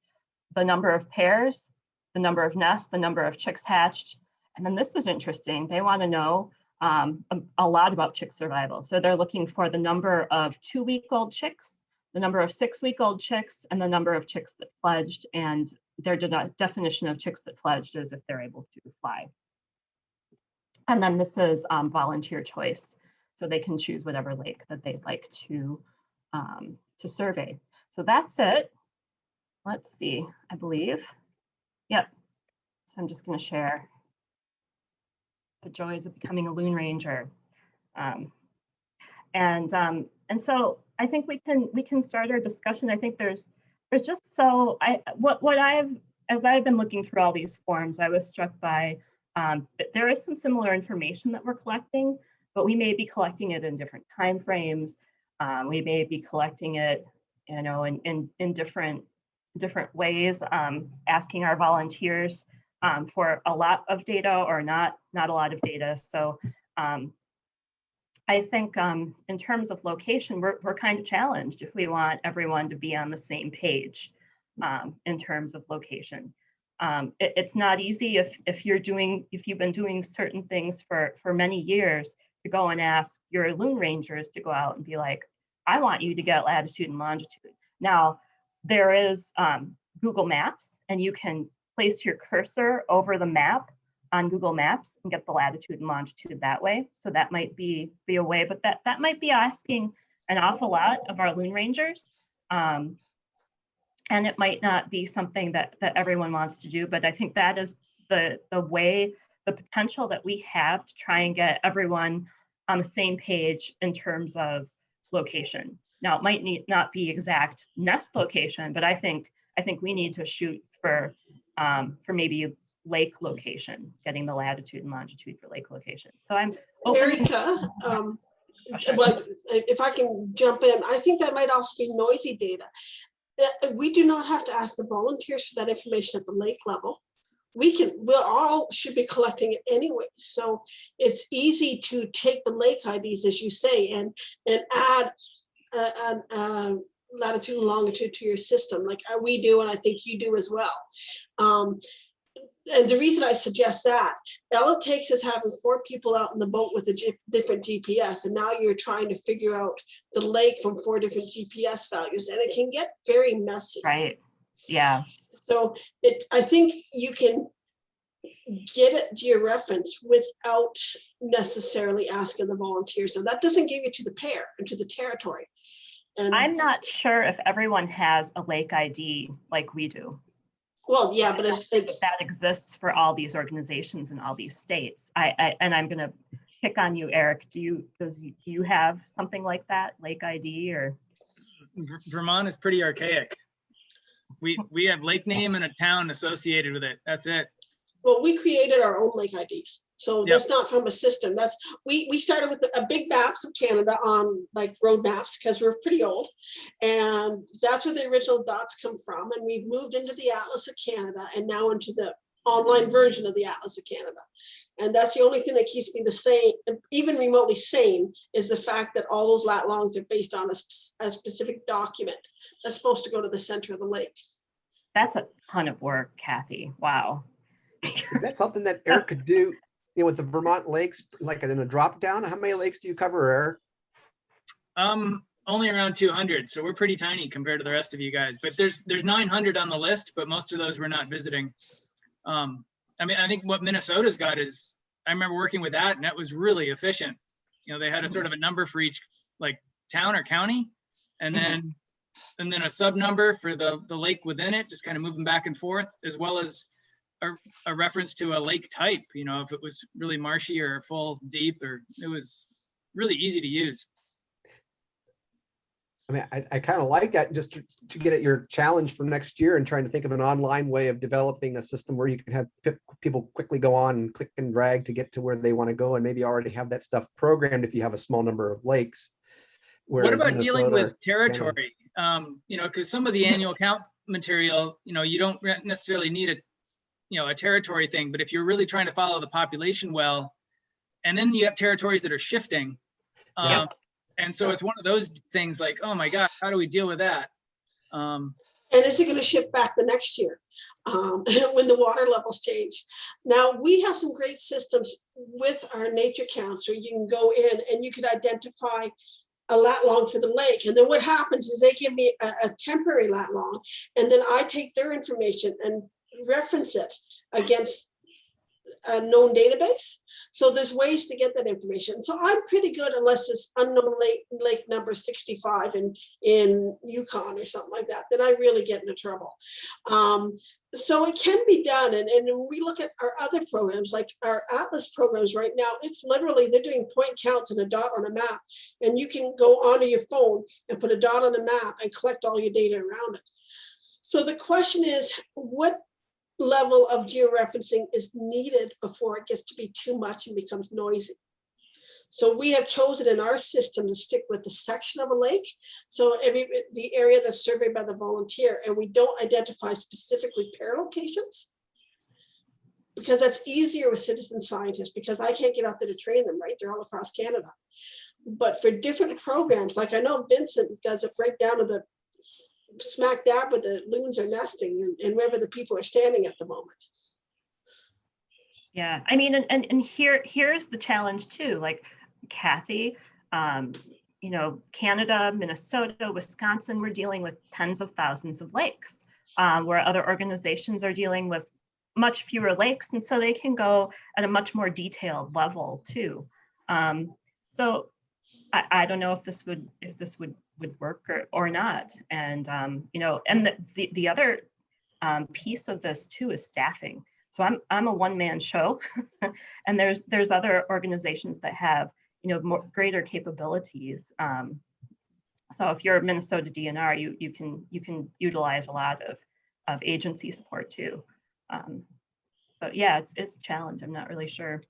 the number of pairs, the number of nests, the number of chicks hatched. And then this is interesting. They want to know a lot about chick survival. So they're looking for the number of 2-week-old chicks, the number of 6-week-old chicks, and the number of chicks that fledged. And their definition of chicks that fledged is if they're able to fly. And then this is volunteer choice. So they can choose whatever lake that they'd like to survey. So that's it. Let's see, I believe. Yep. So I'm just going to share the joys of becoming a loon ranger. And so I think we can start our discussion. I think there's just as I've been looking through all these forms, I was struck by there is some similar information that we're collecting, but we may be collecting it in different time frames. We may be collecting it, you know, in different different ways, asking our volunteers for a lot of data or not a lot of data. So I think in terms of location, we're kind of challenged if we want everyone to be on the same page in terms of location. It's not easy if you've been doing certain things for many years to go and ask your Loon Rangers to go out and be like, I want you to get latitude and longitude. Now, there is Google Maps, and you can place your cursor over the map on Google Maps and get the latitude and longitude that way. So that might be a way, but that might be asking an awful lot of our Loon Rangers. And it might not be something that everyone wants to do, but I think that is the potential that we have to try and get everyone on the same page in terms of location. Now, it might not be exact nest location, but I think we need to shoot for maybe lake location, getting the latitude and longitude for lake location. So I'm open. Erica, but if I can jump in, I think that might also be noisy data. We do not have to ask the volunteers for that information at the lake level. We'll all should be collecting it anyway. So it's easy to take the lake IDs, as you say, and add latitude and longitude to your system, like we do, and I think you do as well. And the reason I suggest that, all it takes is having 4 people out in the boat with a different GPS, and now you're trying to figure out the lake from 4 different GPS values, and it can get very messy. Right. Yeah. So I think you can get it georeferenced without necessarily asking the volunteers. Now that doesn't give you to the pair and to the territory. And I'm not sure if everyone has a lake ID like we do. Well, yeah, but it's that exists for all these organizations in all these states. And I'm going to pick on you, Eric. Do you have something like that, lake ID or? Vermont is pretty archaic. We have lake name and a town associated with it. That's it. Well, we created our own lake IDs. So that's not from a system. We started with a big maps of Canada on like road maps because we're pretty old. And that's where the original dots come from. And we've moved into the Atlas of Canada and now into the online version of the Atlas of Canada. And that's the only thing that keeps me the same, even remotely sane, is the fact that all those lat longs are based on a specific document that's supposed to go to the center of the lake. That's a ton of work, Kathy. Wow. Is that something that Eric could do, with the Vermont lakes, like in a drop down? How many lakes do you cover, Eric? Only around 200, so we're pretty tiny compared to the rest of you guys. But there's 900 on the list, but most of those we're not visiting. I mean, I think what Minnesota's got is, I remember working with that, and that was really efficient. They had a sort of a number for each like town or county, and then a sub number for the lake within it, just kind of moving back and forth, as well as a reference to a lake type, if it was really marshy or full deep, or it was really easy to use. I mean, I kind of like that, just to get at your challenge for next year and trying to think of an online way of developing a system where you can have people quickly go on and click and drag to get to where they want to go, and maybe already have that stuff programmed if you have a small number of lakes. What about dealing with territory? Because some of the annual count material, you don't necessarily need a territory thing, but if you're really trying to follow the population well, and then you have territories that are shifting. And so it's one of those things like, oh my God, how do we deal with that? And is it going to shift back the next year when the water levels change? Now, we have some great systems with our nature counts where you can go in and you can identify a lat long for the lake. And then what happens is they give me a temporary lat long, and then I take their information and reference it against a known database. So there's ways to get that information. So I'm pretty good, unless it's unknown lake number 65 in Yukon or something like that, then I really get into trouble. So it can be done. And when we look at our other programs, like our Atlas programs right now, it's literally, they're doing point counts and a dot on a map. And you can go onto your phone and put a dot on the map and collect all your data around it. So the question is, what level of georeferencing is needed before it gets to be too much and becomes noisy? So we have chosen in our system to stick with the section of a lake. So the area that's surveyed by the volunteer, and we don't identify specific repair locations, because that's easier with citizen scientists, because I can't get out there to train them, right? They're all across Canada. But for different programs, like I know Vincent does it right down to the smack dab where the loons are nesting and wherever the people are standing at the moment. Yeah, I mean, and here's the challenge too, like Kathy, you know, Canada, Minnesota, Wisconsin, we're dealing with tens of thousands of lakes, where other organizations are dealing with much fewer lakes, and so they can go at a much more detailed level too. So I don't know if this would work or not. And you know, and the other piece of this too is staffing. So I'm a one-man show, and there's other organizations that have, you know, greater capabilities. So if you're a Minnesota DNR, you can utilize a lot of agency support too. So yeah, it's a challenge. I'm not really sure.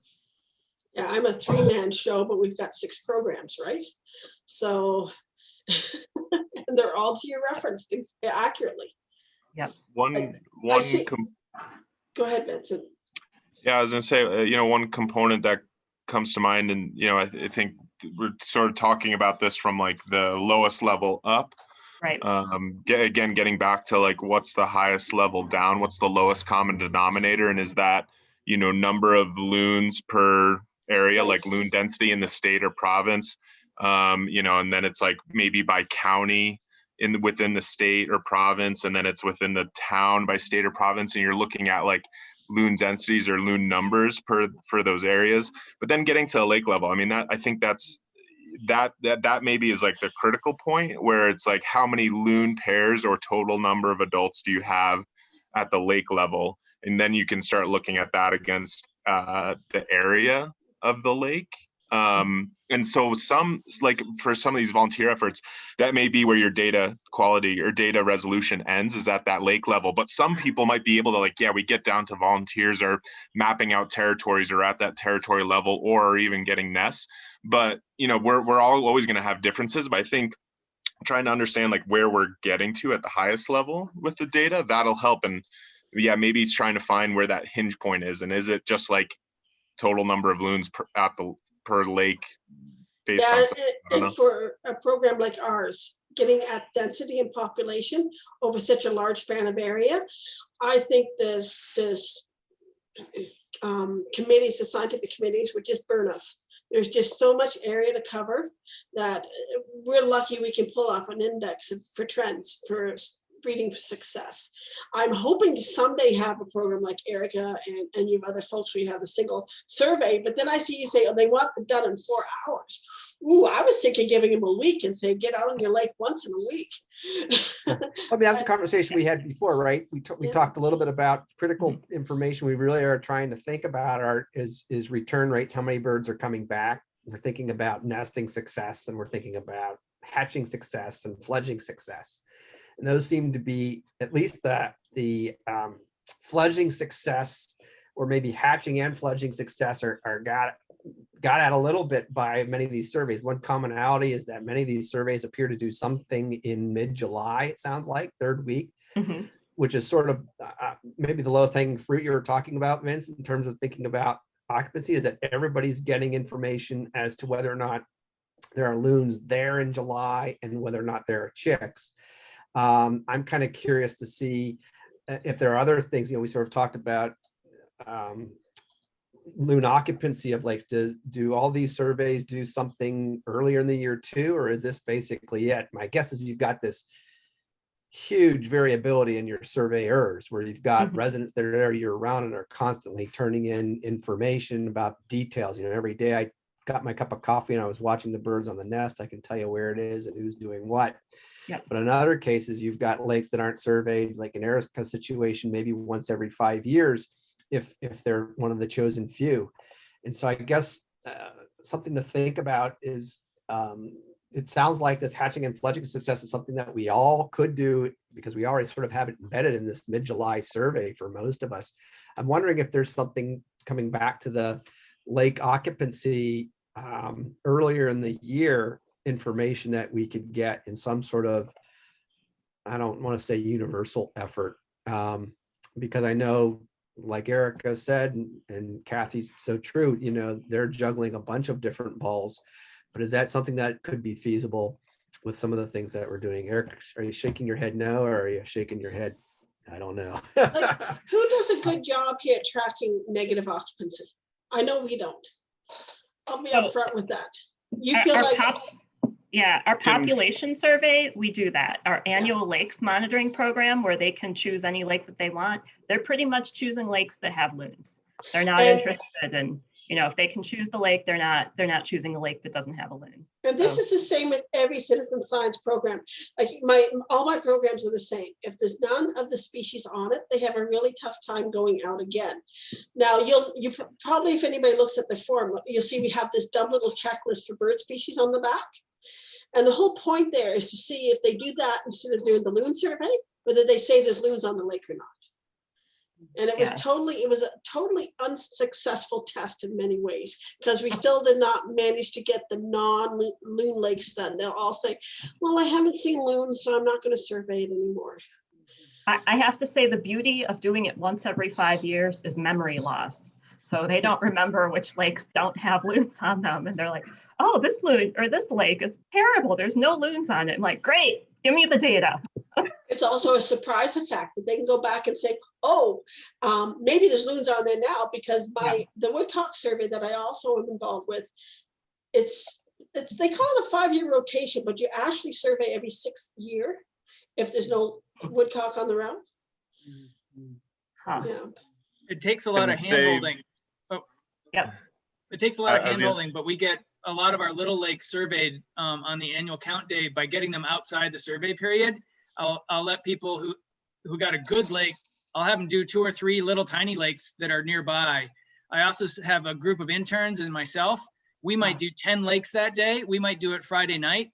Yeah, I'm a three-man show, but we've got 6 programs, right? So and they're all to your reference accurately. Yep. Go ahead, Vincent. Yeah, I was gonna say, you know, one component that comes to mind, and you know, I think we're sort of talking about this from like the lowest level up. Right. Again, getting back to like what's the highest level down, what's the lowest common denominator, and is that, you know, number of loons per area, like loon density in the state or province, you know, and then it's like maybe by county within the state or province, and then it's within the town by state or province, and you're looking at like loon densities or loon numbers for those areas. But then getting to a lake level, I mean, that I think that maybe is like the critical point, where it's like how many loon pairs or total number of adults do you have at the lake level, and then you can start looking at that against the area of the lake. And so like for some of these volunteer efforts, that may be where your data quality or data resolution ends, is at that lake level. But some people might be able to, like, yeah, we get down to volunteers or mapping out territories or at that territory level, or even getting nests. But, you know, we're all always going to have differences. But I think trying to understand like where we're getting to at the highest level with the data, that'll help. And yeah, maybe it's trying to find where that hinge point is. And is it just like total number of loons per lake based on and for a program like ours, getting at density and population over such a large span of area, I think there's committees, the scientific committees would just burn us. There's just so much area to cover that we're lucky we can pull off an index for trends for breeding success. I'm hoping to someday have a program like Erica and you other folks, we have a single survey, but then I see you say, oh, they want it done in 4 hours. Ooh, I was thinking giving them a week and say, get out on your lake once in a week. I mean, that's a conversation we had before, right? We talked a little bit about critical information we really are trying to think about is return rates, how many birds are coming back. We're thinking about nesting success, and we're thinking about hatching success and fledging success. And those seem to be, at least the fledging success, or maybe hatching and fledging success, are got at a little bit by many of these surveys. One commonality is that many of these surveys appear to do something in mid-July, it sounds like, 3rd week, which is sort of maybe the lowest hanging fruit you were talking about, Vince, in terms of thinking about occupancy, is that everybody's getting information as to whether or not there are loons there in July and whether or not there are chicks. I'm kind of curious to see if there are other things. You know, we sort of talked about loon occupancy of lakes. Do all these surveys do something earlier in the year too, or is this basically it? My guess is you've got this huge variability in your surveyors, where you've got residents that are there year round and are constantly turning in information about details. You know, every day I got my cup of coffee and I was watching the birds on the nest, I can tell you where it is and who's doing what. Yep. But in other cases, you've got lakes that aren't surveyed, like an Erica situation, maybe once every 5 years, if they're one of the chosen few. And so I guess something to think about is, it sounds like this hatching and fledging success is something that we all could do, because we already sort of have it embedded in this mid-July survey for most of us. I'm wondering if there's something coming back to the lake occupancy earlier in the year information that we could get in some sort of, I don't want to say universal effort, because I know, like Erica said, and Kathy's so true, you know, they're juggling a bunch of different balls. But is that something that could be feasible with some of the things that we're doing? Eric, are you shaking your head no, or are you shaking your head? I don't know. Like, who does a good job here at tracking negative occupancy? I know we don't. I'll be upfront with that. You feel like our population survey, we do that. Our annual lakes monitoring program, where they can choose any lake that they want. They're pretty much choosing lakes that have loons. They're not interested in, you know, if they can choose the lake, they're not choosing a lake that doesn't have a loon. And this is the same with every citizen science program. Like all my programs are the same. If there's none of the species on it, they have a really tough time going out again. Now you probably, if anybody looks at the form, you'll see we have this dumb little checklist for bird species on the back. And the whole point there is to see if they do that instead of doing the loon survey, whether they say there's loons on the lake or not. And it was a totally unsuccessful test in many ways, because we still did not manage to get the non-loon lakes done. They'll all say, well, I haven't seen loons, so I'm not going to survey it anymore. I have to say the beauty of doing it once every 5 years is memory loss. So they don't remember which lakes don't have loons on them. And they're like, oh, this loon or this lake is terrible. There's no loons on it. I'm like, great, give me the data. It's also a surprise effect that they can go back and say, oh, maybe there's loons on there now, because the woodcock survey that I also am involved with, it's they call it a 5-year rotation, but you actually survey every 6th year if there's no woodcock on the route. Huh. Yeah. It takes a lot of hand-holding. It takes a lot of hand-holding, but we get a lot of our little lakes surveyed on the annual count day by getting them outside the survey period. I'll let people who got a good lake, I'll have them do 2 or 3 little tiny lakes that are nearby. I also have a group of interns and myself. We might do 10 lakes that day. We might do it Friday night,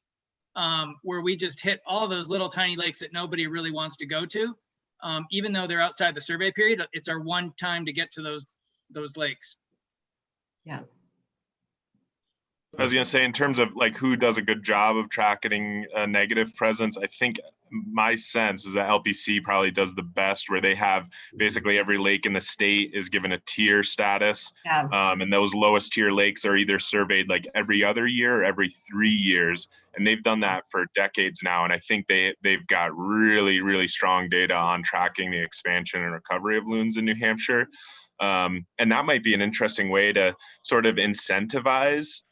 where we just hit all those little tiny lakes that nobody really wants to go to. Even though they're outside the survey period, it's our one time to get to those lakes. Yeah. I was gonna say, in terms of like who does a good job of tracking a negative presence, I think my sense is that LPC probably does the best, where they have basically every lake in the state is given a tier status. Yeah. And those lowest tier lakes are either surveyed like every other year or every 3 years. And they've done that for decades now. And I think they've got really, really strong data on tracking the expansion and recovery of loons in New Hampshire. And that might be an interesting way to sort of incentivize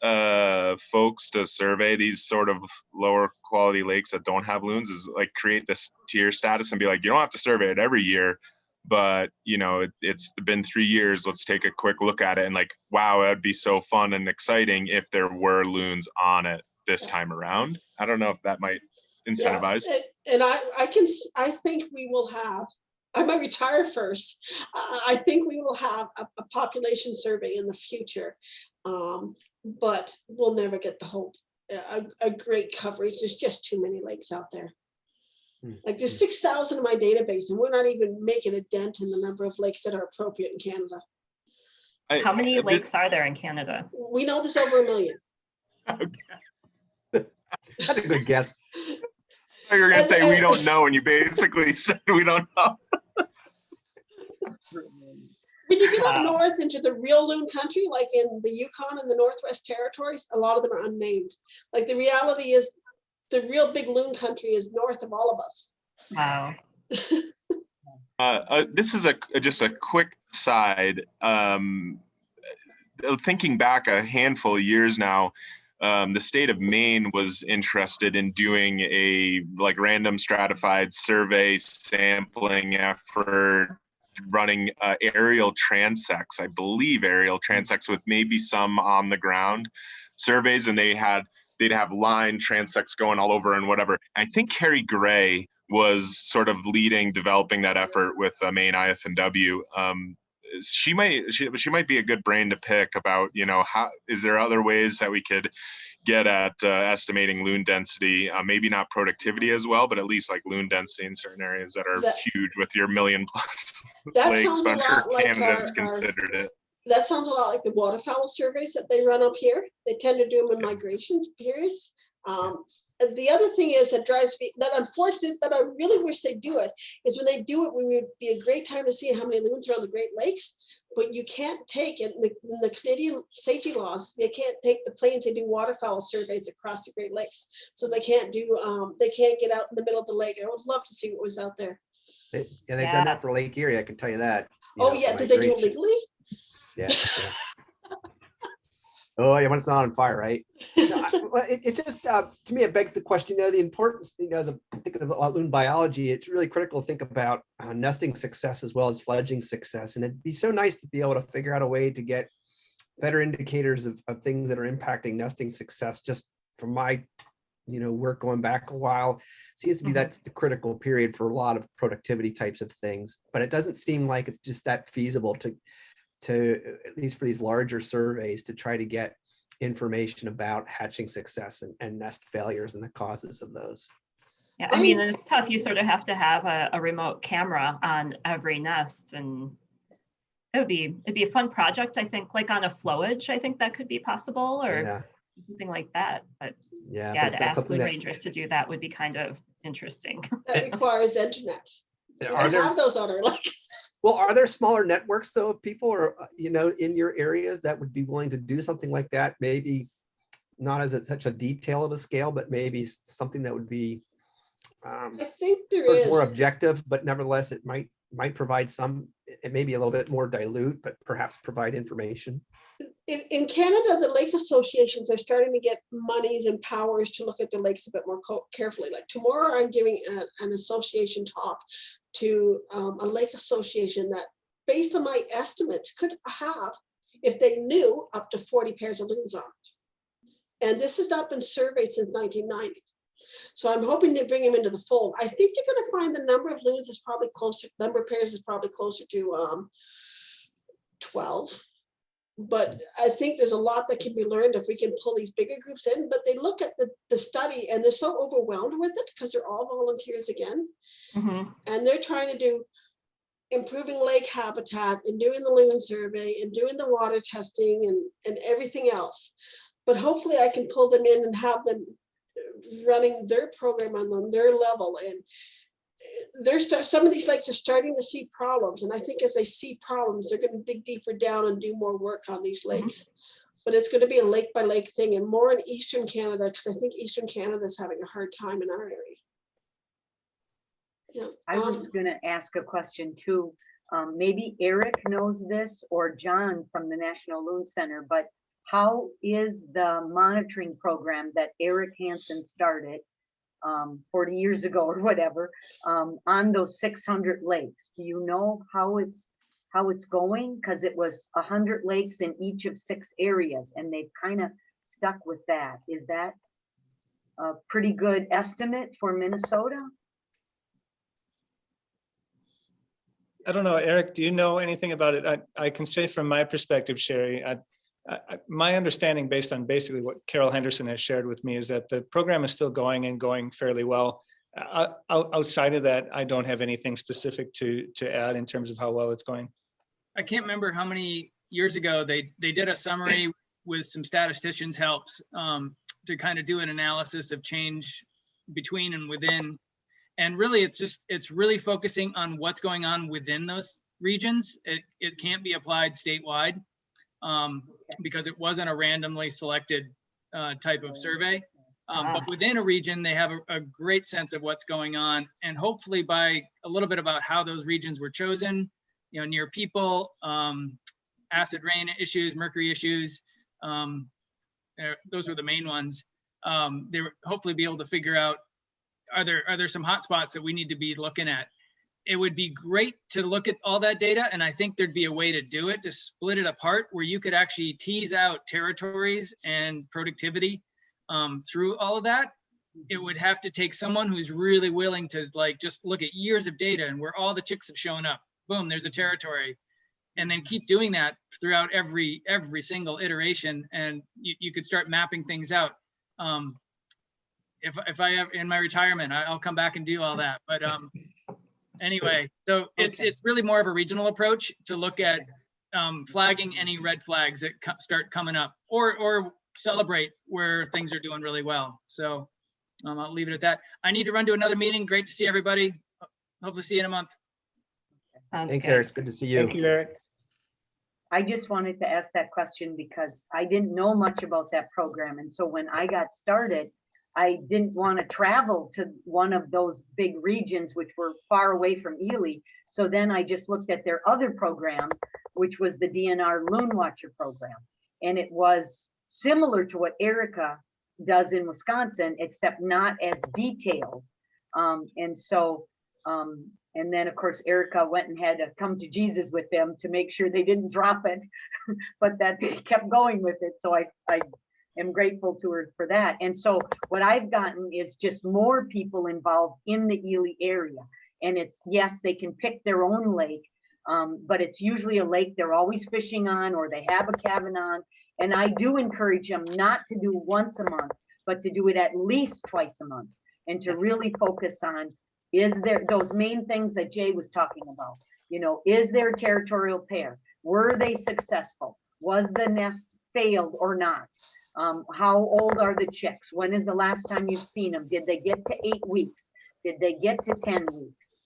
folks to survey these sort of lower quality lakes that don't have loons, is like create this tier status and be like, you don't have to survey it every year, but you know, it's been 3 years. Let's take a quick look at it. And like, wow, that'd be so fun and exciting if there were loons on it this time around. I don't know if that might incentivize. Yeah. And I think we will have, I might retire first. I think we will have a population survey in the future, but we'll never get the whole, a great coverage. There's just too many lakes out there. Like there's 6,000 in my database, and we're not even making a dent in the number of lakes that are appropriate in Canada. How many lakes are there in Canada? We know there's over 1 million. That's a good guess. You're gonna say we don't know, and you basically said we don't know. When you get up north into the real loon country, like in the Yukon and the Northwest Territories, a lot of them are unnamed. Like the reality is, the real big loon country is north of all of us. Wow. This is just a quick side. Thinking back a handful of years now, the state of Maine was interested in doing a like random stratified survey sampling effort, running aerial transects, I believe aerial transects with maybe some on the ground surveys, and they'd have line transects going all over and whatever. I think Carrie Gray was sort of developing that effort with Maine IFNW. She might be a good brain to pick about, you know, how is there other ways that we could get at estimating loon density, maybe not productivity as well, but at least like loon density in certain areas that are huge with your 1 million plus lakes. I'm sure Canada's considered it. that sounds a lot like the waterfowl surveys that they run up here. They tend to do them in migration periods. And the other thing is that drives me, that unfortunate, but I really wish they do it, is when they do it, we would be a great time to see how many loons are on the Great Lakes, but you can't take it, in the Canadian safety laws, they can't take the planes, they do waterfowl surveys across the Great Lakes. So they can't do, they can't get out in the middle of the lake. I would love to see what was out there. And they've done that for Lake Erie, I can tell you that. Oh yeah, did they do it legally? Yeah. Oh yeah, when it's not on fire, right? No, it just to me it begs the question. The importance. As I'm thinking about loon biology, it's really critical to think about nesting success as well as fledging success, and it'd be so nice to be able to figure out a way to get better indicators of things that are impacting nesting success. Just from my work going back a while, seems to be that's the critical period for a lot of productivity types of things, but it doesn't seem like it's just that feasible to at least for these larger surveys to try to get information about hatching success and nest failures and the causes of those. Yeah, I mean, it's tough. You sort of have to have a remote camera on every nest, and it'd be a fun project. I think, like on a flowage, I think that could be possible, or something like that. But yeah, to ask loon rangers to do that would be kind of interesting. That requires internet. We don't have those on our lakes. Well, are there smaller networks though of people, or in your areas that would be willing to do something like that? Maybe not as such a detail of a scale, but maybe something that would be I think there is more objective, but nevertheless it might provide some. It may be a little bit more dilute, but perhaps provide information. In Canada, the lake associations are starting to get monies and powers to look at the lakes a bit more carefully. Like tomorrow, I'm giving an association talk to a lake association that, based on my estimates, could have, if they knew, up to 40 pairs of loons on it. And this has not been surveyed since 1990. So I'm hoping to bring them into the fold. I think you're going to find the number of loons is probably closer, number of pairs is probably closer to 12. But I think there's a lot that can be learned if we can pull these bigger groups in. But they look at the study and they're so overwhelmed with it because they're all volunteers again. And they're trying to do improving lake habitat and doing the loon survey and doing the water testing and everything else. But hopefully I can pull them in and have them running their program on their level. And some of these lakes are starting to see problems, and I think as they see problems, they're going to dig deeper down and do more work on these lakes. But it's going to be a lake by lake thing, and more in Eastern Canada, because I think Eastern Canada is having a hard time in our area. Yeah, I was going to ask a question too. Maybe Eric knows this, or John from the National Loon Center, but how is the monitoring program that Eric Hansen started 40 years ago or whatever, on those 600 lakes? Do you know how it's going? Because it was 100 lakes in each of 6 areas, and they've kind of stuck with that. Is that a pretty good estimate for Minnesota? I don't know, Eric, do you know anything about it? I can say from my perspective, Sherry, my understanding, based on basically what Carol Henderson has shared with me, is that the program is still going and going fairly well. Outside of that, I don't have anything specific to add in terms of how well it's going. I can't remember how many years ago they did a summary with some statisticians' helps to kind of do an analysis of change between and within. And really, it's really focusing on what's going on within those regions. It can't be applied statewide. Because it wasn't a randomly selected type of survey. But within a region, they have a great sense of what's going on. And hopefully by a little bit about how those regions were chosen, near people, acid rain issues, mercury issues, those were the main ones. They were hopefully be able to figure out, are there some hot spots that we need to be looking at? It would be great to look at all that data, and I think there'd be a way to do it, to split it apart, where you could actually tease out territories and productivity through all of that. It would have to take someone who's really willing to just look at years of data and where all the chicks have shown up. Boom, there's a territory, and then keep doing that throughout every single iteration, and you could start mapping things out. If I have in my retirement, I'll come back and do all that, but. Anyway, so it's really more of a regional approach to look at flagging any red flags that start coming up, or celebrate where things are doing really well. So I'll leave it at that. I need to run to another meeting. Great to see everybody. Hopefully see you in a month. Thanks, Eric. Good to see you. Thank you, Eric. I just wanted to ask that question because I didn't know much about that program. And so when I got started, I didn't want to travel to one of those big regions, which were far away from Ely. So then I just looked at their other program, which was the DNR Loon Watcher program. And it was similar to what Erica does in Wisconsin, except not as detailed. And then of course, Erica went and had to come to Jesus with them to make sure they didn't drop it, but that they kept going with it. So I am grateful to her for that. And so what I've gotten is just more people involved in the Ely area. And it's, yes, they can pick their own lake, but it's usually a lake they're always fishing on, or they have a cabin on. And I do encourage them not to do once a month, but to do it at least twice a month, and to really focus on, is there those main things that Jay was talking about? You know, is there a territorial pair? Were they successful? Was the nest failed or not? How old are the chicks? When is the last time you've seen them? Did they get to 8 weeks? Did they get to 10 weeks?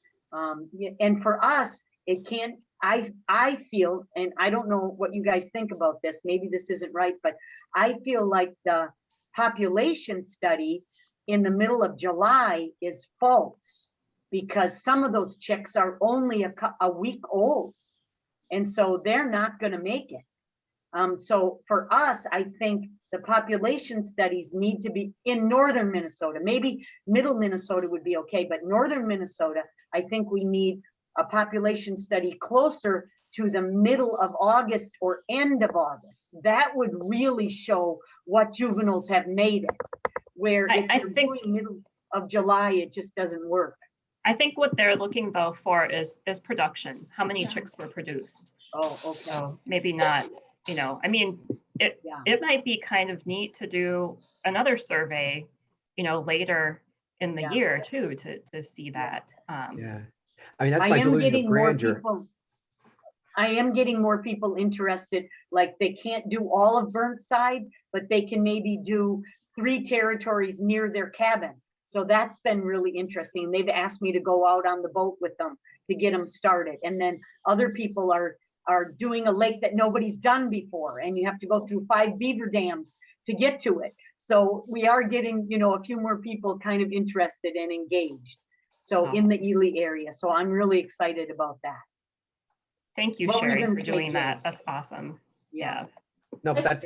And for us, it can't, I feel, and I don't know what you guys think about this, maybe this isn't right, but I feel like the population study in the middle of July is false, because some of those chicks are only a week old. And so they're not going to make it. So for us, I think the population studies need to be in northern Minnesota. Maybe middle Minnesota would be okay, but northern Minnesota, I think we need a population study closer to the middle of August or end of August. That would really show what juveniles have made it. Where if you're doing middle of July, it just doesn't work. I think what they're looking though for is production. How many chicks were produced? Oh, okay. So maybe not, you know, I mean, it might be kind of neat to do another survey, you know, later in the year too, to see that. Yeah. I mean, that's my delusion of grandeur. I am getting more people interested, like they can't do all of Burnside, but they can maybe do 3 territories near their cabin. So that's been really interesting. They've asked me to go out on the boat with them to get them started. And then other people are doing a lake that nobody's done before, and you have to go through 5 beaver dams to get to it. So we are getting, you know, a few more people kind of interested and engaged. So in the Ely area. So I'm really excited about that. Thank you, Sherry, for doing that. That's awesome. Yeah. No, but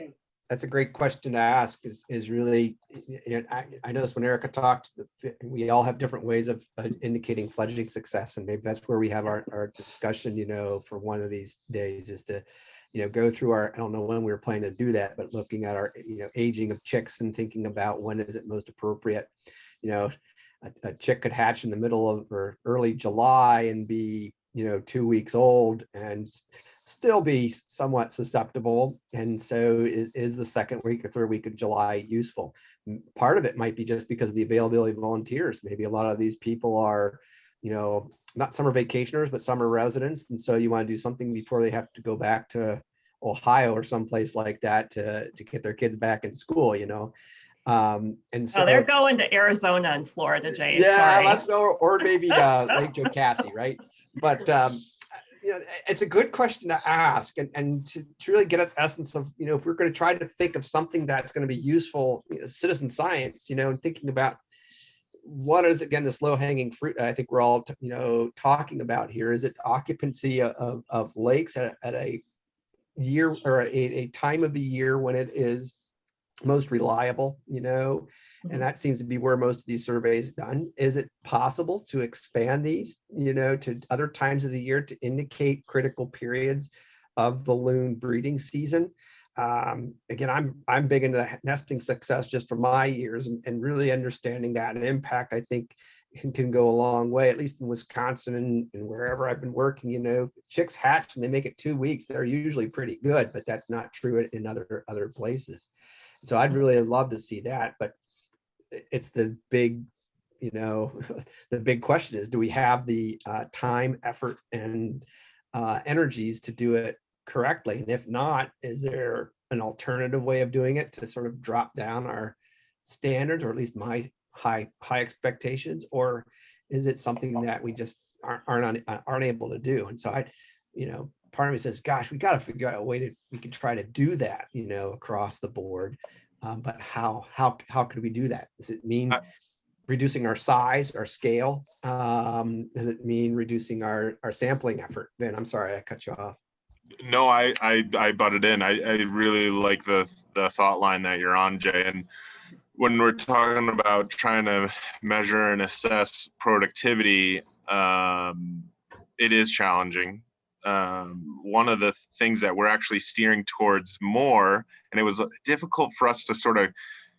that's a great question to ask, is really, you know, I noticed when Erica talked, we all have different ways of indicating fledgling success, and maybe that's where we have our discussion, you know, for one of these days, is to, you know, go through I don't know when we were planning to do that, but looking at our, you know, aging of chicks and thinking about when is it most appropriate. You know, a chick could hatch in the middle of or early July and be, you know, 2 weeks old and still be somewhat susceptible. And so is the second week or third week of July useful? Part of it might be just because of the availability of volunteers. Maybe a lot of these people are, you know, not summer vacationers, but summer residents. And so you want to do something before they have to go back to Ohio or someplace like that to get their kids back in school, you know. And so they're going to Arizona and Florida, Jay. Yeah, sorry. let's go, or maybe Lake Jocassee, right? But you know, it's a good question to ask, and to really get an essence of, you know, if we're going to try to think of something that's going to be useful, you know, citizen science, you know, and thinking about what is, again, this low-hanging fruit I think we're all you know, talking about here. Is it occupancy of lakes at a year or a time of the year when it is most reliable, you know, and that seems to be where most of these surveys are done. Is it possible to expand these, you know, to other times of the year to indicate critical periods of the loon breeding season? Again, I'm big into the nesting success just from my years, and really understanding that impact, I think can go a long way, at least in Wisconsin and wherever I've been working. You know, chicks hatch and they make it 2 weeks. They're usually pretty good, but that's not true in other places. So I'd really love to see that, but it's the big, you know, the big question is, do we have the time, effort, and energies to do it correctly? And if not, is there an alternative way of doing it to sort of drop down our standards, or at least my high expectations? Or is it something that we just aren't able to do? And so part of me says, gosh, we got to figure out a way we can try to do that, across the board. But how could we do that? Does it mean reducing our size, our scale? Does it mean reducing our sampling effort? Ben, I'm sorry, I cut you off. No, I butted in. I really like the thought line that you're on, Jay. And when we're talking about trying to measure and assess productivity, it is challenging. One of the things that we're actually steering towards more, and it was difficult for us to sort of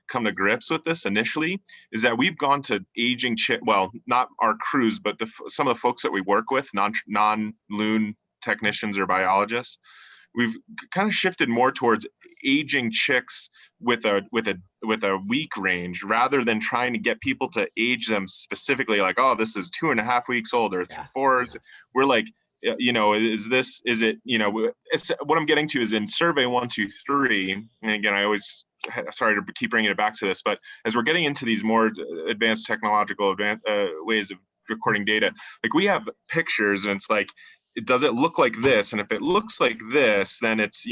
come to grips with this initially, is that we've gone to aging well, not our crews, but some of the folks that we work with, non-loon technicians or biologists, we've kind of shifted more towards aging chicks with a week range, rather than trying to get people to age them specifically, like, oh, this is 2.5 weeks old or 4. We're like, is it, what I'm getting to is in survey 1, 2, 3. And again, I always, sorry to keep bringing it back to this, but as we're getting into these more advanced technological ways of recording data, like we have pictures and it's like, does it look like this? And if it looks like this, then it's,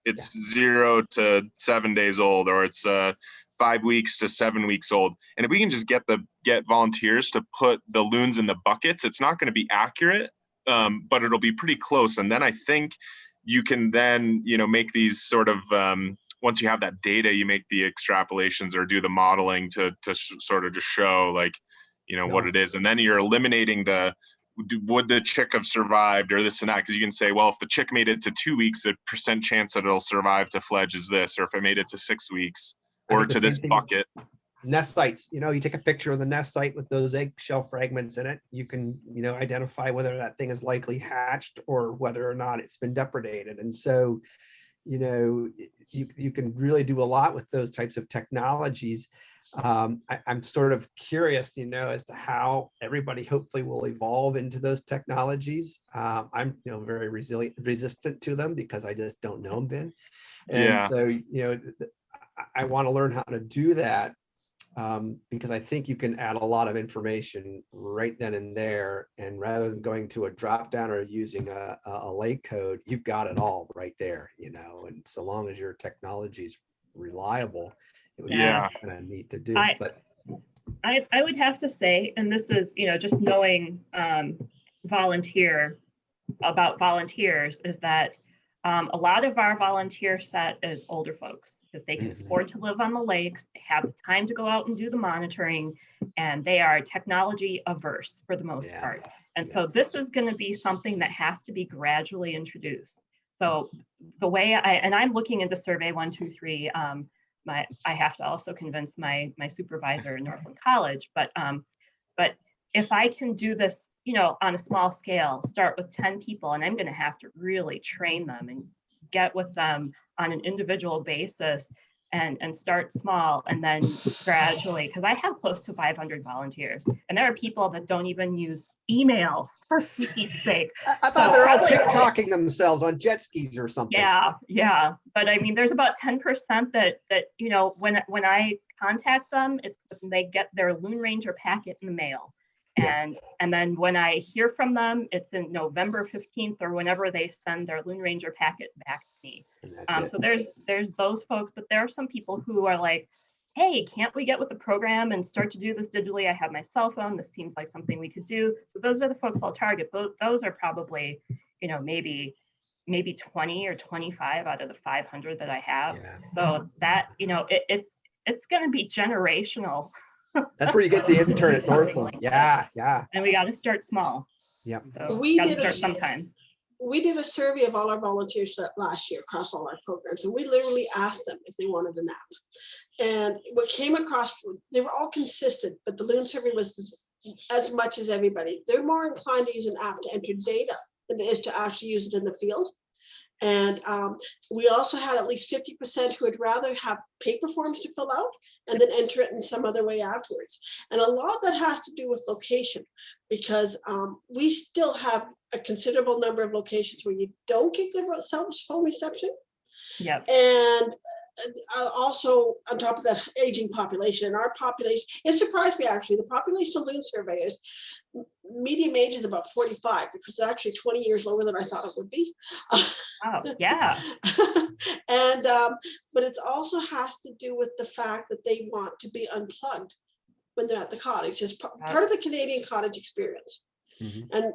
it's 0 to 7 days old, or it's 5 weeks to 7 weeks old. And if we can just get volunteers to put the loons in the buckets, it's not going to be accurate, but it'll be pretty close. And then I think you can then, make these sort of, once you have that data, you make the extrapolations or do the modeling to sort of just show like, what it is. And then you're eliminating would the chick have survived or this and that? Because you can say, well, if the chick made it to 2 weeks, the percent chance that it'll survive to fledge is this, or if it made it to 6 weeks or to this bucket. Nest sites, you take a picture of the nest site with those eggshell fragments in it. You can, identify whether that thing is likely hatched or whether or not it's been depredated. And so, you can really do a lot with those types of technologies. I'm sort of curious, as to how everybody hopefully will evolve into those technologies. I'm, very resistant to them because I just don't know them, Ben. And so, I want to learn how to do that, because I think you can add a lot of information right then and there. And rather than going to a drop down or using a lake code, you've got it all right there, and so long as your technology is reliable, it would be kind of neat to do. I would have to say, and this is, just knowing volunteers, is that a lot of our volunteer set is older folks, because they can afford to live on the lakes, they have the time to go out and do the monitoring, and they are technology averse for the most part. And so this is going to be something that has to be gradually introduced. So the way I'm looking into survey 1, 2, 3. I have to also convince my supervisor in Northland College, but if I can do this, on a small scale, start with 10 people, and I'm going to have to really train them and get with them on an individual basis and start small, and then gradually, because I have close to 500 volunteers, and there are people that don't even use email, for Pete's sake. I thought they're all TikToking themselves on jet skis or something. Yeah. But I mean, there's about 10% that when I contact them, it's when they get their Loon Ranger packet in the mail. And then when I hear from them, it's in November 15th or whenever they send their Loon Ranger packet back to me. So there's those folks, but there are some people who are like, hey, can't we get with the program and start to do this digitally? I have my cell phone. This seems like something we could do. So those are the folks I'll target. Those are probably, maybe 20 or 25 out of the 500 that I have. So that, it's going to be generational. That's where you get the intern at Northland. Yeah. And we got to start small. Yep. So we got to start sometime. We did a survey of all our volunteers last year across all our programs, and we literally asked them if they wanted an app. And what came across, they were all consistent, but the Loon survey was as much as everybody. They're more inclined to use an app to enter data than it is to actually use it in the field. And we also had at least 50% who would rather have paper forms to fill out and then enter it in some other way afterwards. And a lot of that has to do with location, because we still have a considerable number of locations where you don't get good cell phone reception. Yep. And also on top of that, aging population. And our population, it surprised me actually, the population of Loon surveyors, medium age is about 45, which is actually 20 years lower than I thought it would be. Oh, yeah. And but it also has to do with the fact that they want to be unplugged when they're at the cottage. It's part of the Canadian cottage experience. And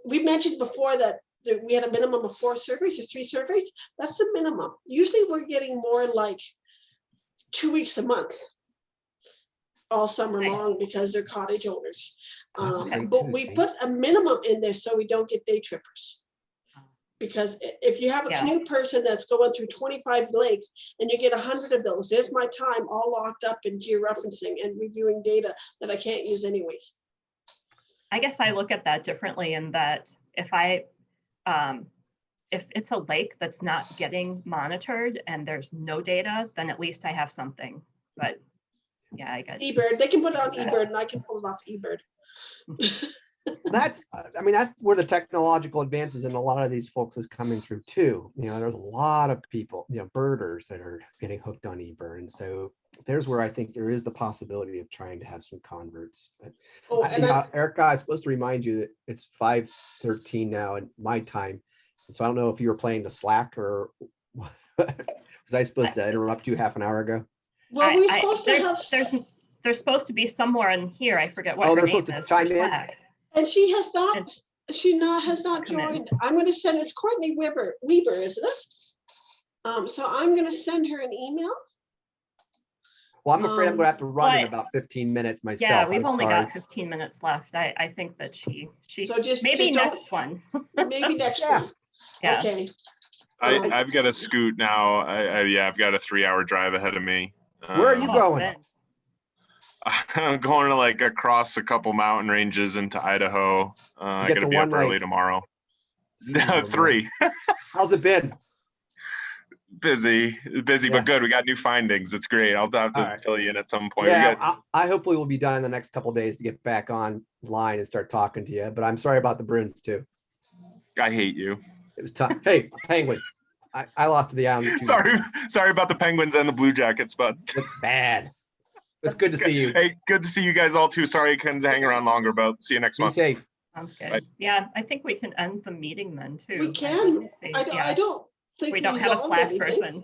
we mentioned before that we had a minimum of 4 surveys or 3 surveys. That's the minimum. Usually we're getting more like 2 weeks a month all summer long because they're cottage owners. But we put a minimum in there so we don't get day trippers. Because if you have a canoe person that's going through 25 lakes and you get 100 of those, there's my time all locked up in georeferencing and reviewing data that I can't use anyways. I guess I look at that differently in that if it's a lake that's not getting monitored and there's no data, then at least I have something. But yeah, I got eBird. They can put it on eBird and I can pull it off eBird. That's where the technological advances in a lot of these folks is coming through too. There's a lot of people, birders that are getting hooked on eBird. And so there's where I think there is the possibility of trying to have some converts. But Erica, I was supposed to remind you that it's 5:13 now in my time. And so I don't know if you were playing the Slack or was I supposed to interrupt you half an hour ago? Well, we're supposed to have. There's supposed to be somewhere in here. I forget what her name is. Chime in. And she has not. Has not joined. I'm going to send. It's Courtney Weber, isn't it? So I'm going to send her an email. Well, I'm afraid I'm going to have to run in about 15 minutes myself. Yeah, we've only got 15 minutes left. I think that she. So maybe next one. Maybe next one. Yeah. Okay. I've got to scoot now. I've got a 3-hour drive ahead of me. Where are you going? I'm going to across a couple mountain ranges into Idaho. I got to be up early tomorrow. No, 3. How's it been? Busy, but good. We got new findings. It's great. I'll have to fill you in at some point. Yeah, I hopefully will be done in the next couple of days to get back online and start talking to you. But I'm sorry about the Bruins too. I hate you. It was tough. Hey, Penguins. I lost to the Islanders. Sorry about the Penguins and the Blue Jackets, bud. It's bad. It's good to see you. Hey, good to see you guys all too. Sorry I couldn't hang around longer, but see you next month. Be safe. Sounds good. Bye. Yeah, I think we can end the meeting then too. We can. I don't think we don't have a Slack person.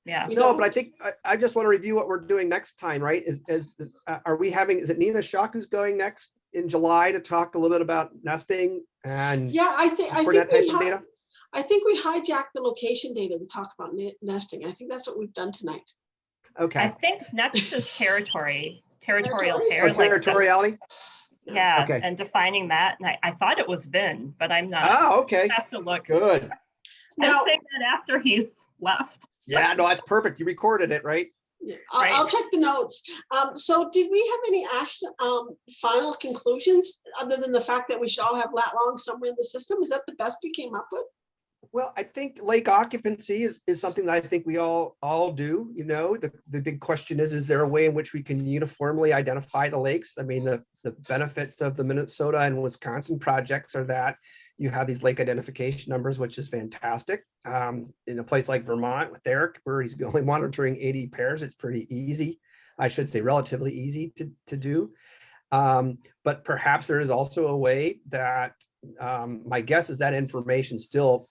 Yeah. No, but I think I just want to review what we're doing next time, right? Is it Nina Shock who's going next in July to talk a little bit about nesting and I think we hijacked the location data to talk about nesting. I think that's what we've done tonight. Okay. I think next is territorial hair. Territoriality? Yeah, okay. And defining that. And I thought it was Vin, but I'm not. Oh, okay. I have to look. Good. I'll say that after he's left. Yeah, no, that's perfect. You recorded it, right? Yeah, I'll check the notes. So did we have any final conclusions other than the fact that we should all have lat long somewhere in the system? Is that the best we came up with? Well, I think lake occupancy is something that I think we all do. The big question is there a way in which we can uniformly identify the lakes? I mean, the benefits of the Minnesota and Wisconsin projects are that you have these lake identification numbers, which is fantastic. In a place like Vermont with Eric, where he's only monitoring 80 pairs, it's pretty easy. I should say relatively easy to do. But perhaps there is also a way that my guess is that information still,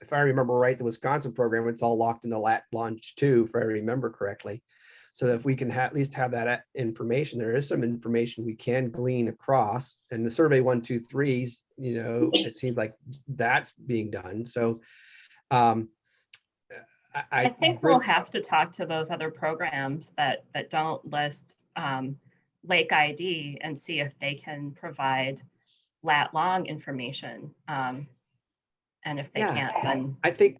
if I remember right, the Wisconsin program, it's all locked into lat launch 2, if I remember correctly. So that if we can at least have that information, there is some information we can glean across. And the survey 1, 2, 3s, it seems like that's being done. So I think we'll have to talk to those other programs that don't list Lake ID and see if they can provide lat long information. And if they Yeah. can't, then I think,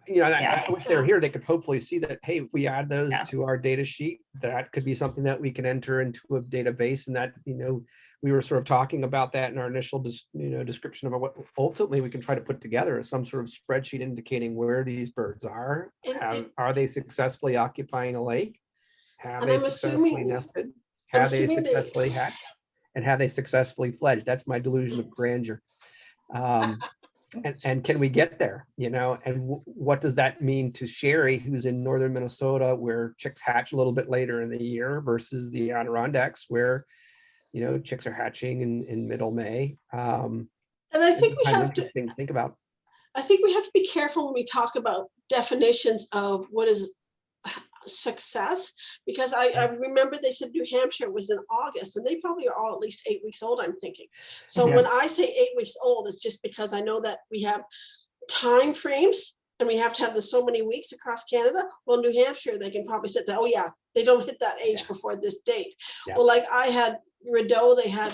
you know, and Yeah. I wish they were here, they could hopefully see that, hey, if we add those Yeah. to our data sheet, that could be something that we can enter into a database, and that, you know, we were sort of talking about that in our initial, description of what ultimately we can try to put together as some sort of spreadsheet indicating where these birds are. Are they successfully occupying a lake? Have And they I'm successfully assuming- nested? I'm Have they assuming they- successfully hatched? And have they successfully fledged? That's my delusion of grandeur. And can we get there, you know, and what does that mean to Sherry, who's in northern Minnesota, where chicks hatch a little bit later in the year, versus the Adirondacks, where, you know, chicks are hatching in middle May. And I think we kind of have to, interesting to think about. I think we have to be careful when we talk about definitions of what is success, because I remember they said New Hampshire was in August, and they probably are all at least 8 weeks old, I'm thinking. So Yes. when I say 8 weeks old, it's just because I know that we have time frames and we have to have the so many weeks across Canada. Well, New Hampshire, they can probably say that, oh yeah, they don't hit that age Yeah. before this date. Yeah. Well, like I had Rideau, they had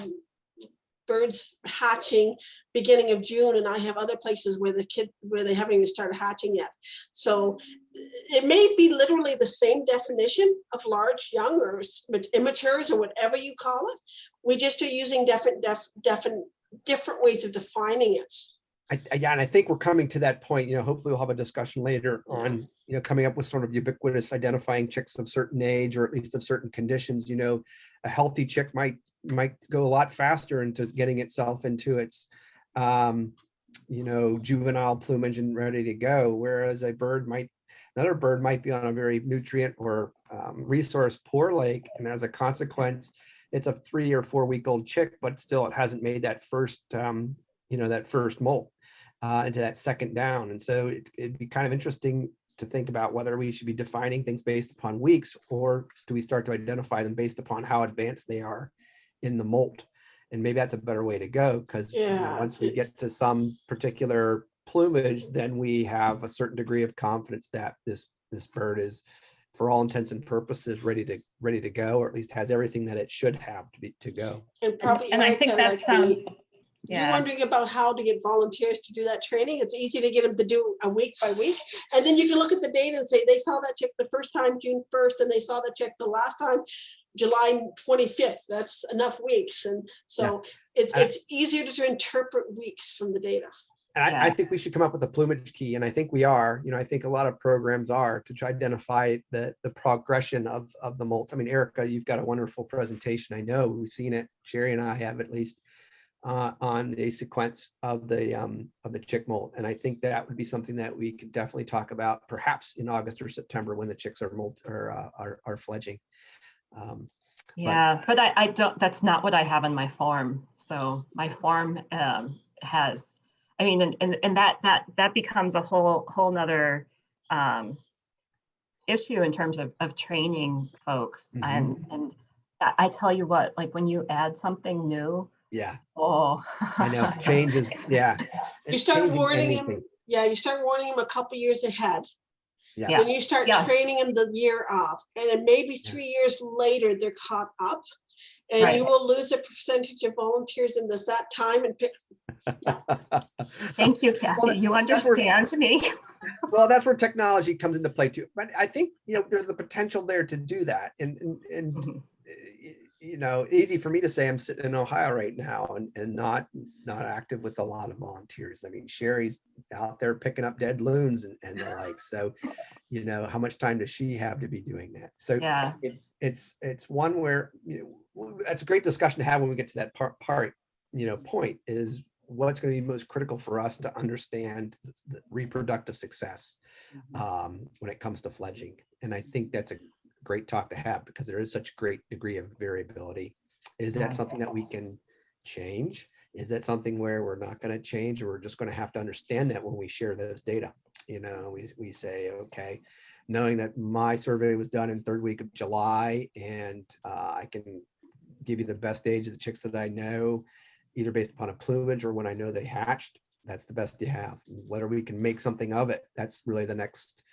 birds hatching beginning of June, and I have other places where they haven't even started hatching yet. So it may be literally the same definition of large, young, or immatures, or whatever you call it. We just are using different ways of defining it. Yeah, and I think we're coming to that point, you know, hopefully we'll have a discussion later on, you know, coming up with sort of ubiquitous identifying chicks of certain age, or at least of certain conditions. You know, a healthy chick might go a lot faster into getting itself into its, you know, juvenile plumage and ready to go. Whereas another bird might be on a very nutrient or resource poor lake. And as a consequence, it's a 3 or 4 week old chick, but still it hasn't made that first, you know, that first molt into that second down. And so it'd be kind of interesting to think about whether we should be defining things based upon weeks, or do we start to identify them based upon how advanced they are in the molt. And maybe that's a better way to go, because once we get to some particular plumage, then we have a certain degree of confidence that this bird is, for all intents and purposes, ready to go, or at least has everything that it should have to go. And probably, and I think Erica, that's like me, yeah. you're wondering about how to get volunteers to do that training. It's easy to get them to do a week by week. And then you can look at the data and say, they saw that chick the first time, June 1st, and they saw that chick the last time, July 25th. That's enough weeks. And so it's easier to interpret weeks from the data. And I think we should come up with a plumage key. And I think we are, you know, I think a lot of programs are, to try to identify the progression of the molt. I mean, Erica, you've got a wonderful presentation. I know we've seen it. Sherry and I have, at least, on a sequence of the chick molt. And I think that would be something that we could definitely talk about, perhaps in August or September, when the chicks are are fledging. But I don't, that's not what I have in my form. So my form has, I mean, and that becomes a whole nother issue in terms of training folks. Mhm. And I tell you what, like when you add something new, Yeah. oh, I know, changes. Yeah. You It's start changing warning anything. him. Yeah, you start warning him a couple years ahead. Yeah. Then you start Yes. training them the year of, and then maybe 3 years later, they're caught up. And Right. you will lose a percentage of volunteers in that time and pick. thank you, Kathy. Well, You that's where- understand me. Well, that's where technology comes into play too. But I think, you know, there's the potential there to do that. And Mhm. you know, easy for me to say I'm sitting in Ohio right now and not active with a lot of volunteers. I mean, Sherry's out there picking up dead loons and the like. So, you know, how much time does she have to be doing that? So Yeah. it's one where, you know, that's a great discussion to have when we get to that part, you know, point is what's going to be most critical for us to understand the reproductive success when it comes to fledging. And I think that's a great talk to have, because there is such a great degree of variability. Is that something that we can change? Is that something where we're not going to change, or we're just going to have to understand that when we share those data? You know, we say, okay, knowing that my survey was done in 3rd week of July, and I can give you the best age of the chicks that I know, either based upon a plumage or when I know they hatched, that's the best you have. Whether we can make something of it, that's really the next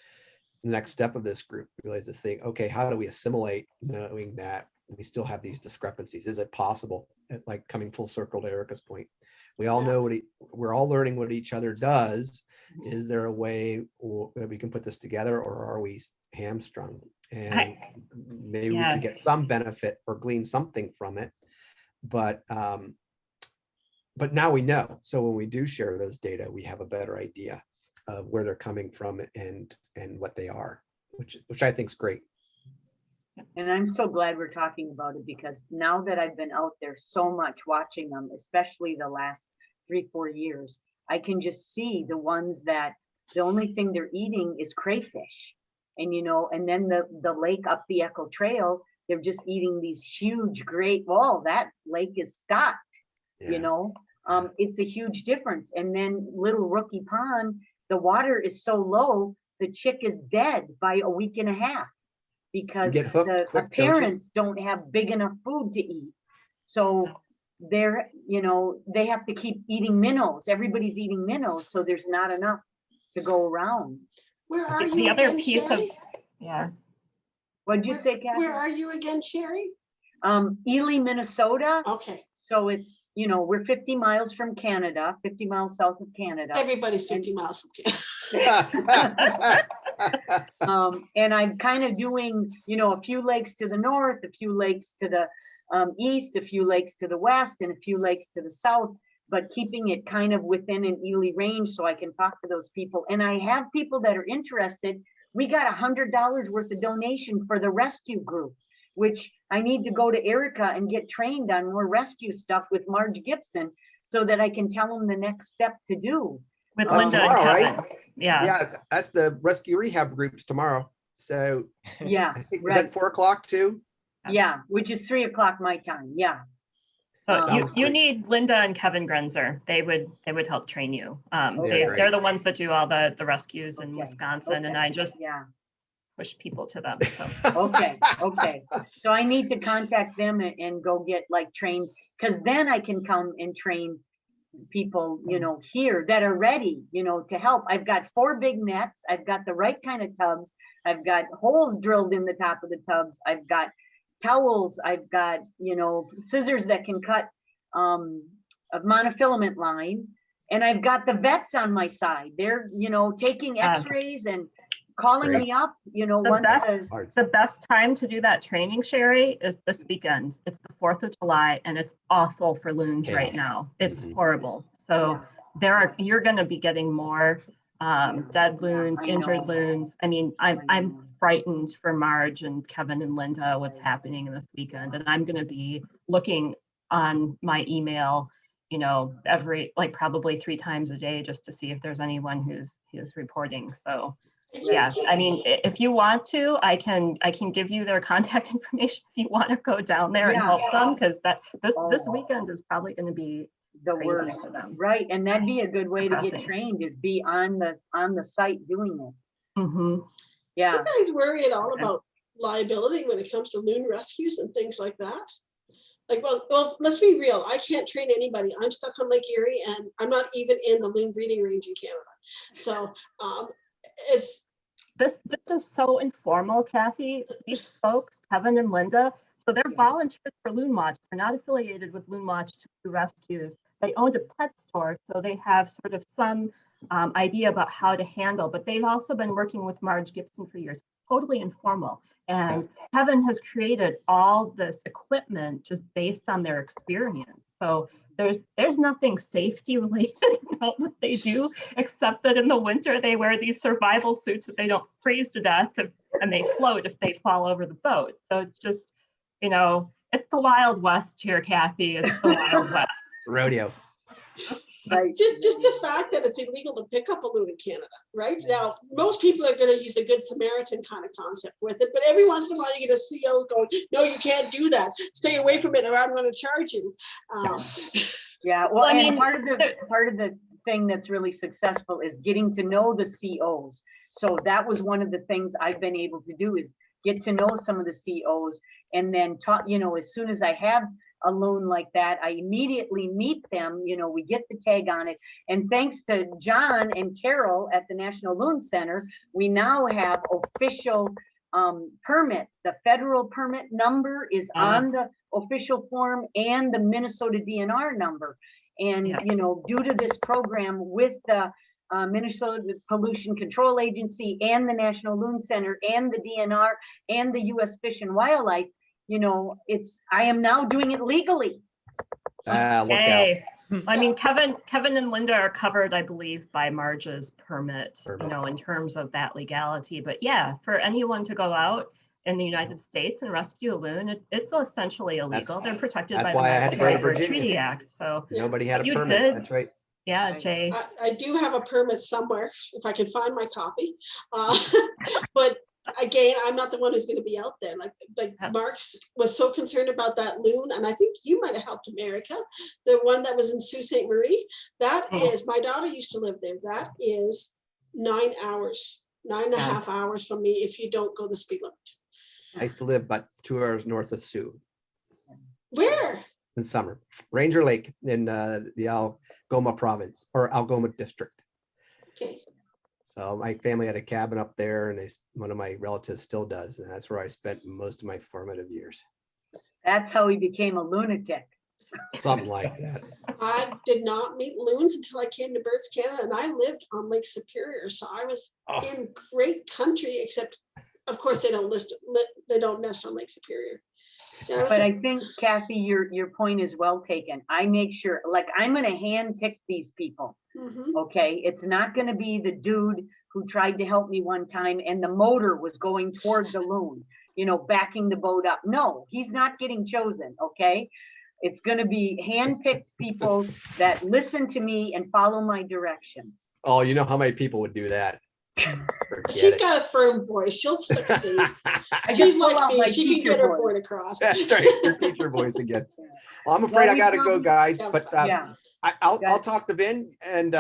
step of this group. Realize to think, okay, how do we assimilate knowing that we still have these discrepancies. Is it possible, like coming full circle to Erica's point? We all know we're all learning what each other does. Is there a way that we can put this together, or are we hamstrung? And maybe we can get some benefit or glean something from it. But now we know. So when we do share those data, we have a better idea of where they're coming from and what they are, which I think is great. And I'm so glad we're talking about it, because now that I've been out there so much watching them, especially the last 3-4 years, I can just see the ones that the only thing they're eating is crayfish. And, you know, and then the lake up the Echo Trail, they're just eating these huge, great, well, that lake is stocked, you know, it's a huge difference. And then Little Rookie Pond, the water is so low, the chick is dead by a week and a half. Because the parents don't have big enough food to eat. So they're, you know, they have to keep eating minnows. Everybody's eating minnows, so there's not enough to go around. Where are you? The other again, piece Sherry? What'd you say, Kathy? Where are you again, Sherry? Ely, Minnesota. Okay. So it's, you know, we're 50 miles from Canada, 50 miles south of Canada. Everybody's 50 miles from Canada. And I'm kind of doing, you know, a few lakes to the north, a few lakes to the east, a few lakes to the west, and a few lakes to the south, but keeping it kind of within an Ely range so I can talk to those people. And I have people that are interested. We got $100 worth of donation for the rescue group, which I need to go to Erica and get trained on more rescue stuff with Marge Gibson so that I can tell them the next step to do. With Linda and Kevin. Yeah, that's the rescue rehab groups tomorrow. So yeah, I think, is that 4 o'clock too? Yeah, which is 3 o'clock my time. Yeah. So you need Linda and Kevin Grenzer. They would help train you. They're the ones that do all the rescues in Wisconsin, and I just push people to them. So. Okay. So I need to contact them and go get like trained, because then I can come and train people, you know, here that are ready, you know, to help. I've got 4 big nets. I've got the right kind of tubs. I've got holes drilled in the top of the tubs. I've got towels. I've got, you know, scissors that can cut a monofilament line. And I've got the vets on my side. They're, you know, taking x-rays and calling me up, you know. The best time to do that training, Sherry, is this weekend. It's the 4th of July, and it's awful for loons right now. It's horrible. So you're going to be getting more dead loons, injured loons. I mean, I'm frightened for Marge and Kevin and Linda, what's happening this weekend. And I'm going to be looking on my email, you know, probably 3 times a day, just to see if there's anyone who's reporting. So yeah, I mean, if you want to, I can give you their contact information if you want to go down there and help them, because this weekend is probably going to be the worst for them. Right, and that'd be a good way to get trained, is be on the site doing it. Mm-hmm. Yeah. Do you guys worry at all about liability when it comes to loon rescues and things like that? Like, well, let's be real. I can't train anybody. I'm stuck on Lake Erie, and I'm not even in the loon breeding range in Canada. So this is so informal, Kathy. These folks, Kevin and Linda, so they're volunteers for Loon Watch. They're not affiliated with Loon Watch to do rescues. They owned a pet store, so they have sort of some idea about how to handle, but they've also been working with Marge Gibson for years, totally informal. And Kevin has created all this equipment just based on their experience. So there's nothing safety related about what they do, except that in the winter they wear these survival suits that they don't freeze to death and they float if they fall over the boat. So it's just, you know, it's the Wild West here, Kathy. It's the Wild West. Rodeo. Right. Just the fact that it's illegal to pick up a loon in Canada, right? Now, most people are going to use a Good Samaritan kind of concept with it, but every once in a while you get a CO going, no, you can't do that. Stay away from it or I'm going to charge you. Yeah, well, and part of the thing that's really successful is getting to know the COs. So that was one of the things I've been able to do, is get to know some of the COs, and then talk, you know, as soon as I have a loon like that, I immediately meet them, you know, we get the tag on it. And thanks to John and Carol at the National Loon Center, we now have official permits. The federal permit number is on the official form and the Minnesota DNR number. And, Yeah. you know, due to this program with the Minnesota Pollution Control Agency and the National Loon Center and the DNR and the US Fish and Wildlife, you know, I am now doing it legally. Look out. Yay. I mean, Kevin and Linda are covered, I believe, by Marge's permit, you know, in terms of that legality. But yeah, for anyone to go out in the United States and rescue a loon, it's essentially illegal. They're protected by the why I had to go to Migratory Bird Virginia. Treaty Act. So Nobody had a You permit. did. That's right. yeah, Jay. I do have a permit somewhere, if I can find my copy. But again, I'm not the one who's going to be out there. Like Mark's was so concerned about that loon, and I think you might have helped America, the one that was in Sault Ste. Marie. That is, my daughter used to live there. That is 9 hours, 9.5 hours from me if you don't go the speed limit. I used to live about 2 hours north of Sioux Where? in summer. Ranger Lake in the Algoma province or Algoma district. Okay. So my family had a cabin up there, and one of my relatives still does, and that's where I spent most of my formative years. That's how he became a lunatic. Something like that. I did not meet loons until I came to Birds Canada, and I lived on Lake Superior. So I was in great country, except of course they don't nest on Lake Superior. Yeah, But I think, Kathy, your point is well taken. I make sure, like, I'm going to hand pick these people. Okay, it's not going to be the dude who tried to help me one time and the motor was going toward the loon, you know, backing the boat up. No, he's not getting chosen. Okay, it's going to be hand-picked people that listen to me and follow my directions. Oh, you know how many people would do that? she's got a firm voice. She'll succeed. I She's just pull like out me. my She can teacher get her voice. point across. That's right, your teacher voice again. Well, I'm afraid Well, I gotta go, probably- guys, Yeah. but Yeah, I'll talk to Vin, and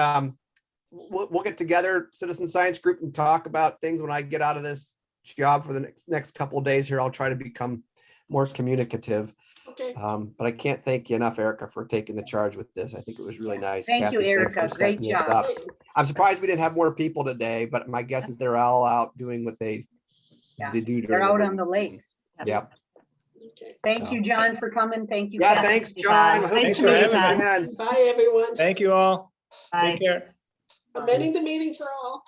we'll get together, citizen science group, and talk about things when I get out of this job for the next couple of days here. I'll try to become more communicative. Okay. But I can't thank you enough, Erica, for taking the charge with this. I think it was really nice. Thank you, Kathy, thanks for Erica. Great setting this job. up. I'm surprised we didn't have more people today, but my guess is they're all out doing what they Yeah, do. they're out on the lakes. Yep. Okay. Thank you, John, for coming. Thank you. Yeah, Kathy. thanks, you, John. John. Hope Nice you to meet do you, this John. again. Bye, everyone. Thank you all. Bye. Take care. I'm ending the meeting for all.